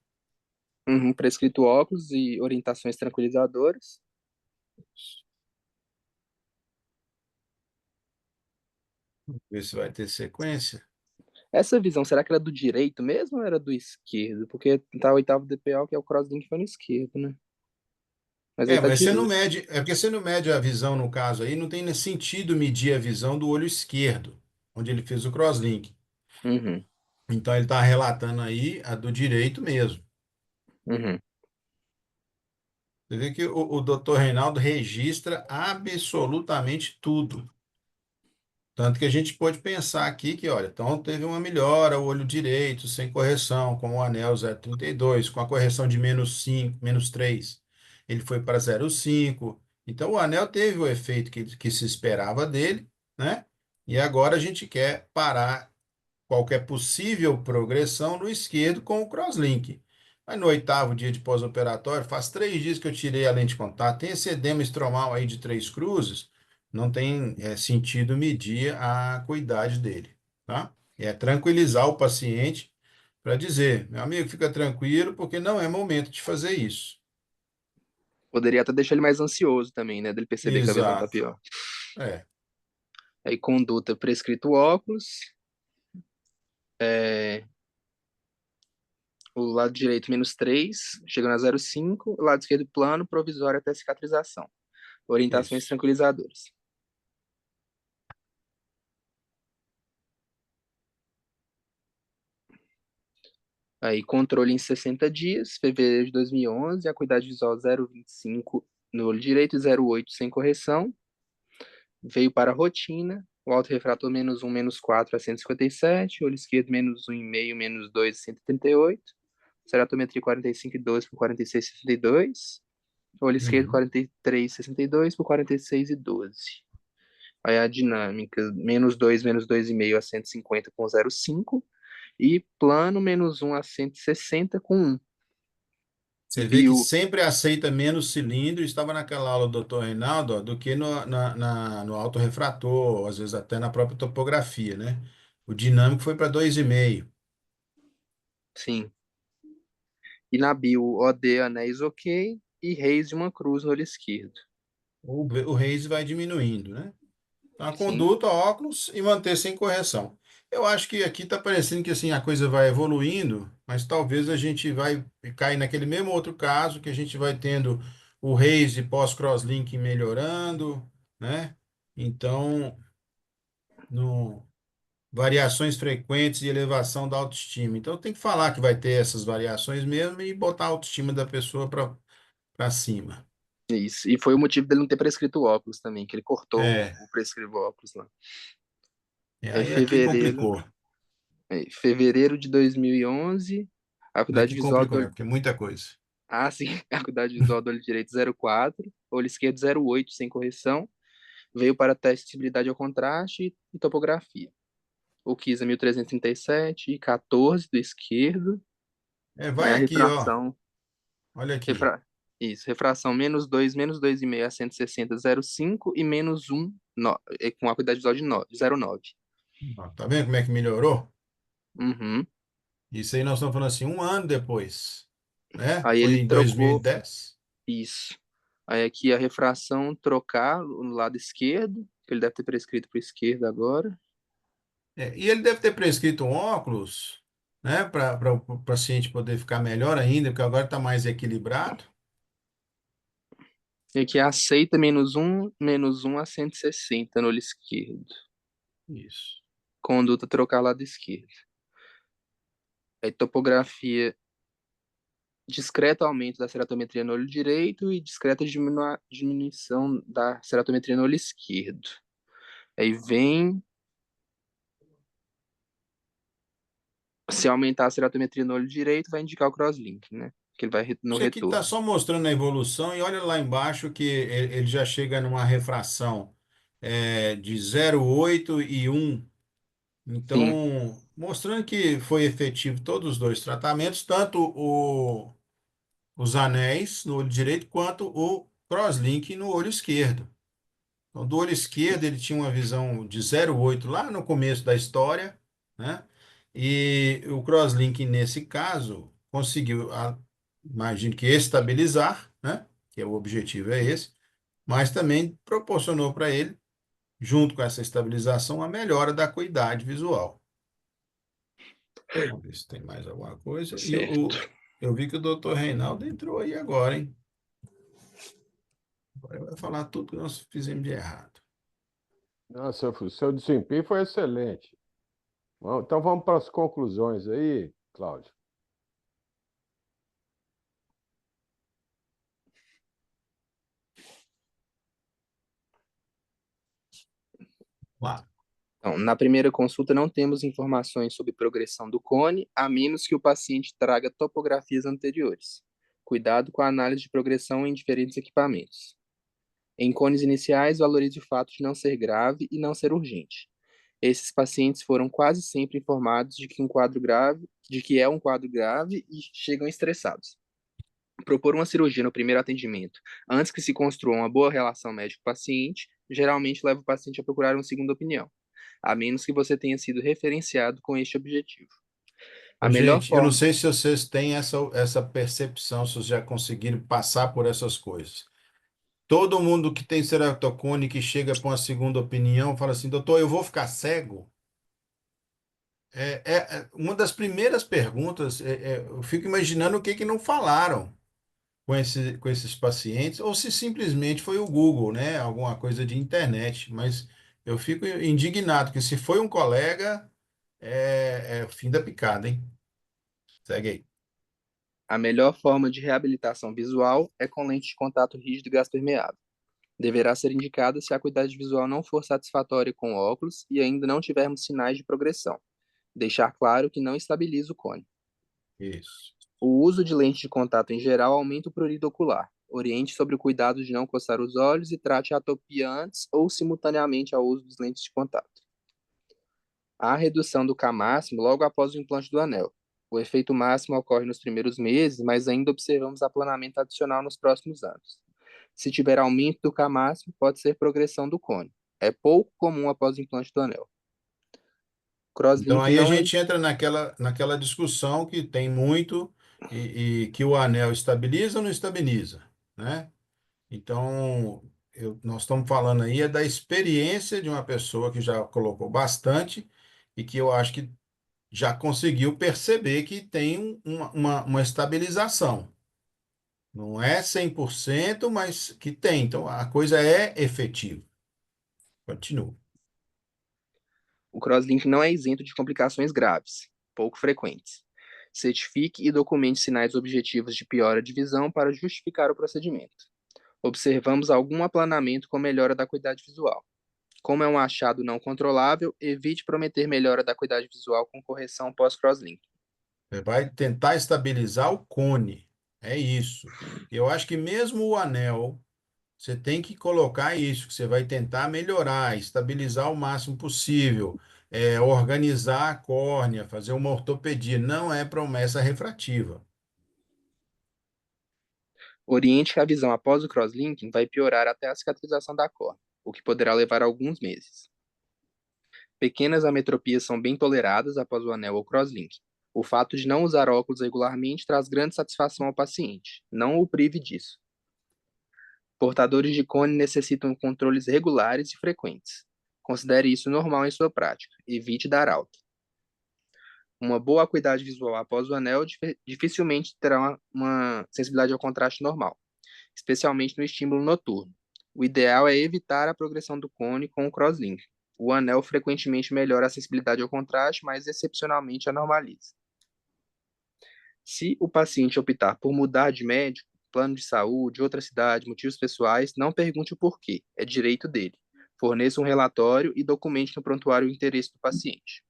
Uhum. Prescrito óculos e orientações tranquilizadoras. Ver se vai ter sequência. Essa visão, será que era do direito mesmo ou era do esquerdo? Porque tá o oitavo DPO, que é o crosslink, foi no esquerdo, né? Mas aí tá Mas você não direito. mede, é porque você não mede a visão no caso aí, não tem nem sentido medir a visão do olho esquerdo, onde ele fez o crosslink. Uhum. Então ele está relatando aí a do direito mesmo. Uhum. Você vê que o doutor Reinaldo registra absolutamente tudo. Tanto que a gente pode pensar aqui que, olha, então teve uma melhora, o olho direito, sem correção, com o anel 0,32, com a correção de -5, -3, ele foi para 0,5. Então o anel teve o efeito que se esperava dele, né? E agora a gente quer parar qualquer possível progressão no esquerdo com o crosslink. Mas no 8º dia de pós-operatório, faz 3 dias que eu tirei a lente de contato, tem esse edema estromal aí de 3 cruzes, não tem sentido medir a acuidade dele, tá? É tranquilizar o paciente para dizer, meu amigo, fica tranquilo, porque não é momento de fazer isso. Poderia até deixar ele mais ansioso também, né? Dele perceber que a visão tá Exato. pior. É. Aí, conduta prescrito óculos. É, o lado direito -3, chegando a 0,5. O lado esquerdo plano, provisório até cicatrização. Orientações Isso. tranquilizadoras. Aí, controle em 60 dias, fevereiro de 2011, acuidade visual 0,25 no olho direito e 0,8 sem correção. Veio para a rotina, o autorrefrator -1, -4 a 157, olho esquerdo -1,5, -2 a 138, ceratometria 45,12 por 46,62, olho esquerdo Uhum. 43,62 por 46,12. Aí a dinâmica, -2, -2,5 a 150 com 0,5, e plano -1 a 160 com 1. Você vê que Bio, sempre aceita menos cilindro, estava naquela aula do doutor Reinaldo, ó, do que no autorrefrator, às vezes até na própria topografia, né? O dinâmico foi para 2,5. sim. E na bio, OD, anéis ok, e reis de uma cruz no olho esquerdo. O Reis vai diminuindo, né? Então, a Sim. conduta, óculos e manter sem correção. Eu acho que aqui está parecendo que assim, a coisa vai evoluindo, mas talvez a gente vai cair naquele mesmo outro caso, que a gente vai tendo o Reis e pós-crosslink melhorando, né? Então, no, variações frequentes e elevação da autoestima. Então, tem que falar que vai ter essas variações mesmo e botar a autoestima da pessoa para cima. Isso. E foi o motivo dele não ter prescrito óculos também, que ele cortou É, o prescrevo óculos lá. É aí aqui complicou. fevereiro de 2011, acuidade Daqui visual complicou do mesmo, porque é muita coisa. ah, sim, acuidade visual do olho direito 0,4, olho esquerdo 0,8 sem correção, veio para teste de sensibilidade ao contraste e topografia. O Kisa 1337 e 14 do esquerdo, É, aí vai a aqui, ó. refração, Olha aqui. refra, isso, refração -2, -2,5 a 160, 0,5 e -1 com acuidade visual de 0,9. Ó, tá vendo como é que melhorou? Uhum. Isso aí nós estamos falando assim, um ano depois, né? Aí Foi ele em trocou 2010. isso. Aí aqui a refração trocar no lado esquerdo, que ele deve ter prescrito para o esquerdo agora. É, e ele deve ter prescrito um óculos, né? Para o paciente poder ficar melhor ainda, porque agora está mais equilibrado. E aqui aceita -1 a 160 no olho esquerdo. Isso. Conduta trocar lado esquerdo. Aí topografia, discreto aumento da ceratometria no olho direito e discreta diminuição da ceratometria no olho esquerdo. Aí vem, se aumentar a ceratometria no olho direito, vai indicar o crosslink, né? Que ele vai no Isso aqui está retorno. só mostrando a evolução e olha lá embaixo que ele já chega numa refração de 0,8 e 1. Sim, Então, mostrando que foi efetivo todos os dois tratamentos, tanto os anéis no olho direito quanto o crosslink no olho esquerdo. Então, do olho esquerdo, ele tinha uma visão de 0,8 lá no começo da história, né? E o crosslink, nesse caso, conseguiu, imagino que estabilizar, né? Que o objetivo é esse, mas também proporcionou para ele, junto com essa estabilização, a melhora da acuidade visual. Vamos ver se tem mais alguma coisa. E certo. eu vi que o doutor Reinaldo entrou aí agora, hein? Agora vai falar tudo que nós fizemos de errado. Nossa, seu desempenho foi excelente. Então vamos para as conclusões aí, Cláudio. Lá. Então, na primeira consulta, não temos informações sobre progressão do cone, a menos que o paciente traga topografias anteriores. Cuidado com a análise de progressão em diferentes equipamentos. Em cones iniciais, valorize o fato de não ser grave e não ser urgente. Esses pacientes foram quase sempre informados de que é um quadro grave e chegam estressados. Propor uma cirurgia no primeiro atendimento, antes que se construa uma boa relação médico-paciente, geralmente leva o paciente a procurar uma segunda opinião, a menos que você tenha sido referenciado com este objetivo. A Ô, melhor gente, eu não forma, sei se vocês têm essa percepção, se vocês já conseguiram passar por essas coisas. Todo mundo que tem ceratocone, que chega para uma segunda opinião, fala assim, doutor, eu vou ficar cego? Uma das primeiras perguntas, eu fico imaginando o que que não falaram com esses pacientes, ou se simplesmente foi o Google, né? Alguma coisa de internet. Mas eu fico indignado que se foi um colega, é o fim da picada, hein? Segue aí. a melhor forma de reabilitação visual é com lente de contato rígido e gás permeável. Deverá ser indicada se a acuidade visual não for satisfatória com óculos e ainda não tivermos sinais de progressão. Deixar claro que não estabiliza o cone. Isso. O uso de lente de contato em geral aumenta o prurido ocular. Oriente sobre o cuidado de não coçar os olhos e trate a atopia antes ou simultaneamente ao uso das lentes de contato. Há redução do K máximo logo após o implante do anel. O efeito máximo ocorre nos primeiros meses, mas ainda observamos aplanamento adicional nos próximos anos. Se tiver aumento do K máximo, pode ser progressão do cone. É pouco comum após o implante do anel. Então Crosslink aí a não é gente entra naquela discussão que tem muito e que o anel estabiliza ou não estabiliza, né? Então, nós estamos falando aí da experiência de uma pessoa que já colocou bastante e que eu acho que já conseguiu perceber que tem uma estabilização. Não é 100%, mas que tem. Então, a coisa é efetiva. Continua. O crosslink não é isento de complicações graves, pouco frequentes. Certifique e documente sinais objetivos de piora de visão para justificar o procedimento. Observamos algum aplanamento com melhora da acuidade visual. Como é um achado não controlável, evite prometer melhora da acuidade visual com correção pós-crosslink. Você vai tentar estabilizar o cone. É isso. Eu acho que mesmo o anel, você tem que colocar isso, que você vai tentar melhorar, estabilizar o máximo possível, organizar a córnea, fazer uma ortopedia. Não é promessa refrativa. Oriente que a visão após o crosslinking vai piorar até a cicatrização da córnea, o que poderá levar alguns meses. Pequenas ametropias são bem toleradas após o anel ou crosslink. O fato de não usar óculos regularmente traz grande satisfação ao paciente. Não o prive disso. Portadores de cone necessitam controles regulares e frequentes. Considere isso normal em sua prática. Evite dar alta. Uma boa acuidade visual após o anel dificilmente terá uma sensibilidade ao contraste normal, especialmente no estímulo noturno. O ideal é evitar a progressão do cone com o crosslink. O anel frequentemente melhora a sensibilidade ao contraste, mas excepcionalmente a normaliza. Se o paciente optar por mudar de médico, plano de saúde, outra cidade, motivos pessoais, não pergunte o porquê, é direito dele. Forneça um relatório e documente no prontuário o interesse do paciente.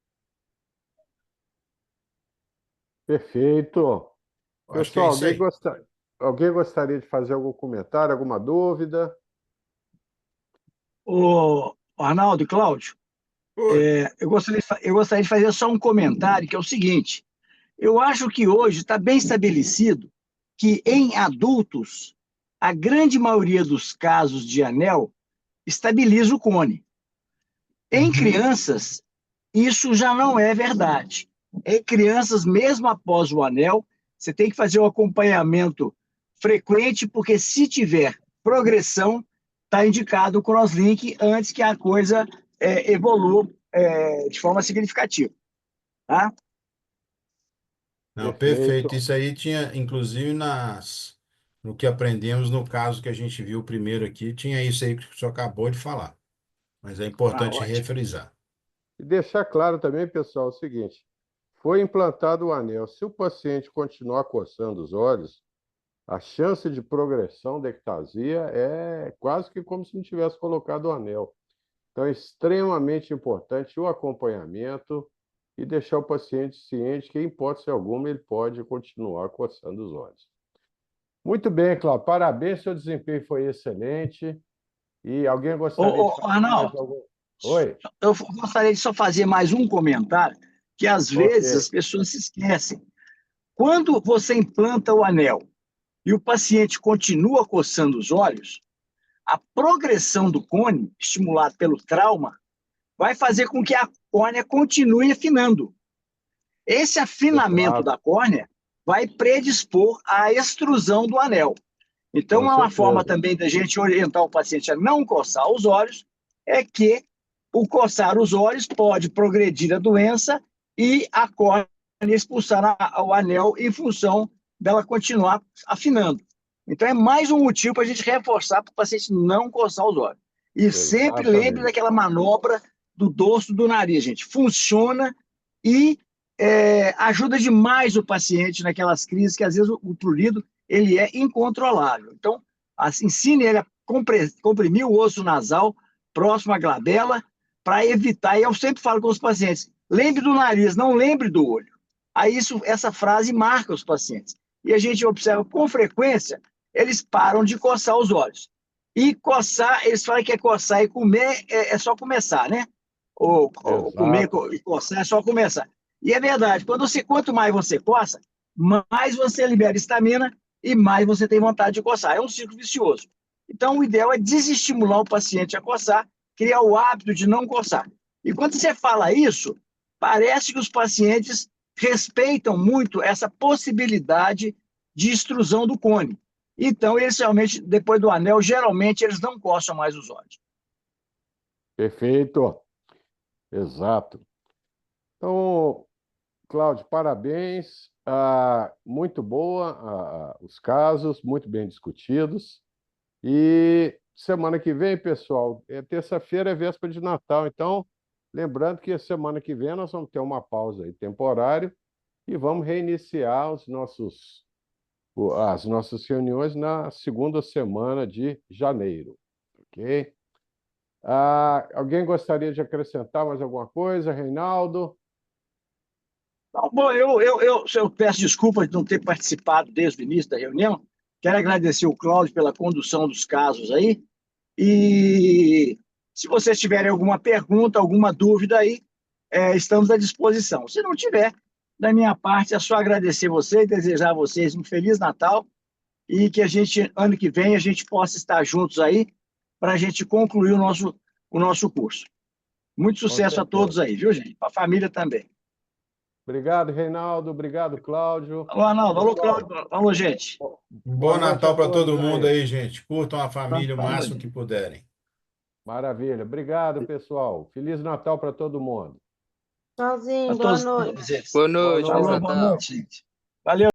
Perfeito. Eu acho que é Pessoal, isso aí. alguém gostaria de fazer algum comentário, alguma dúvida? Ô, Arnaldo e Cláudio, Oi. eu gostaria de fazer só um comentário, que é o seguinte: eu acho que hoje está bem estabelecido que em adultos, a grande maioria dos casos de anel estabiliza o cone. Em crianças, isso já não é verdade. Em crianças, mesmo após o anel, você tem que fazer o acompanhamento frequente, porque se tiver progressão, está indicado o crosslink antes que a coisa evolua de forma significativa. Tá? Não, perfeito. Perfeito. Isso aí tinha, inclusive, no que aprendemos no caso que a gente viu primeiro aqui, tinha isso aí que o senhor acabou de falar. Mas é Ah, importante ótimo. refrisar. E deixar claro também, pessoal, o seguinte: foi implantado o anel. Se o paciente continuar coçando os olhos, a chance de progressão da ectasia é quase que como se não tivesse colocado o anel. Então, é extremamente importante o acompanhamento e deixar o paciente ciente que, em hipótese alguma, ele pode continuar coçando os olhos. Muito bem, Cláudio. Parabéns, seu desempenho foi excelente. E alguém gostaria de fazer mais Arnaldo, algum? Oi? eu gostaria de só fazer mais um comentário, que às vezes Ok. as pessoas se esquecem. Quando você implanta o anel e o paciente continua coçando os olhos, a progressão do cone, estimulado pelo trauma, vai fazer com que a córnea continue afinando. Esse afinamento Exato, da córnea vai predispor à extrusão do anel. com Então, é uma forma certeza. também da gente orientar o paciente a não coçar os olhos, é que o coçar os olhos pode progredir a doença e a córnea expulsar o anel em função dela continuar afinando. Então, é mais um motivo para a gente reforçar para o paciente não coçar os olhos. E sempre lembre Exatamente. daquela manobra do dorso do nariz, gente. Funciona e ajuda demais o paciente naquelas crises que, às vezes, o prurido ele é incontrolável. Então, assim, ensine ele a comprimir o osso nasal próximo à glabela para evitar, e eu sempre falo com os pacientes, lembre do nariz, não lembre do olho. Aí essa frase marca os pacientes. E a gente observa com frequência, eles param de coçar os olhos. E coçar, eles falam que é coçar e comer é só começar, né? Ou comer Exato. e coçar é só começar. E é verdade, quanto mais você coça, mais você libera estamina e mais você tem vontade de coçar. É um ciclo vicioso. Então, o ideal é desestimular o paciente a coçar, criar o hábito de não coçar. E quando você fala isso, parece que os pacientes respeitam muito essa possibilidade de extrusão do cone. Então, eles realmente, depois do anel, geralmente eles não coçam mais os olhos. Perfeito. Exato. Então, Cláudio, parabéns. Muito boa os casos, muito bem discutidos. E semana que vem, pessoal, terça-feira é véspera de Natal, então, lembrando que semana que vem nós vamos ter uma pausa aí temporária e vamos reiniciar as nossas reuniões na segunda semana de janeiro, ok? Alguém gostaria de acrescentar mais alguma coisa, Reinaldo? Bom, eu peço desculpa de não ter participado desde o início da reunião. Quero agradecer o Cláudio pela condução dos casos aí. E se vocês tiverem alguma pergunta, alguma dúvida aí, estamos à disposição. Se não tiver, da minha parte, é só agradecer vocês e desejar a vocês um Feliz Natal e que a gente, ano que vem, a gente possa estar juntos aí para a gente concluir o nosso curso. Muito Com sucesso a todos certeza. aí, viu, gente? Para a família também. Obrigado, Reinaldo. Obrigado, Cláudio. Alô, Arnaldo. Alô, Pessoal, Cláudio. Alô, gente. boa Bom noite a Natal para todo todos mundo aí. aí, gente. Curtam a família o Alô, máximo que gente. puderem. Maravilha. Obrigado, pessoal. Feliz Natal para todo mundo. A Tchauzinho, boa todos noite. vocês. Boa Boa noite, Feliz Falou, noite. boa Natal. noite, gente. Valeu.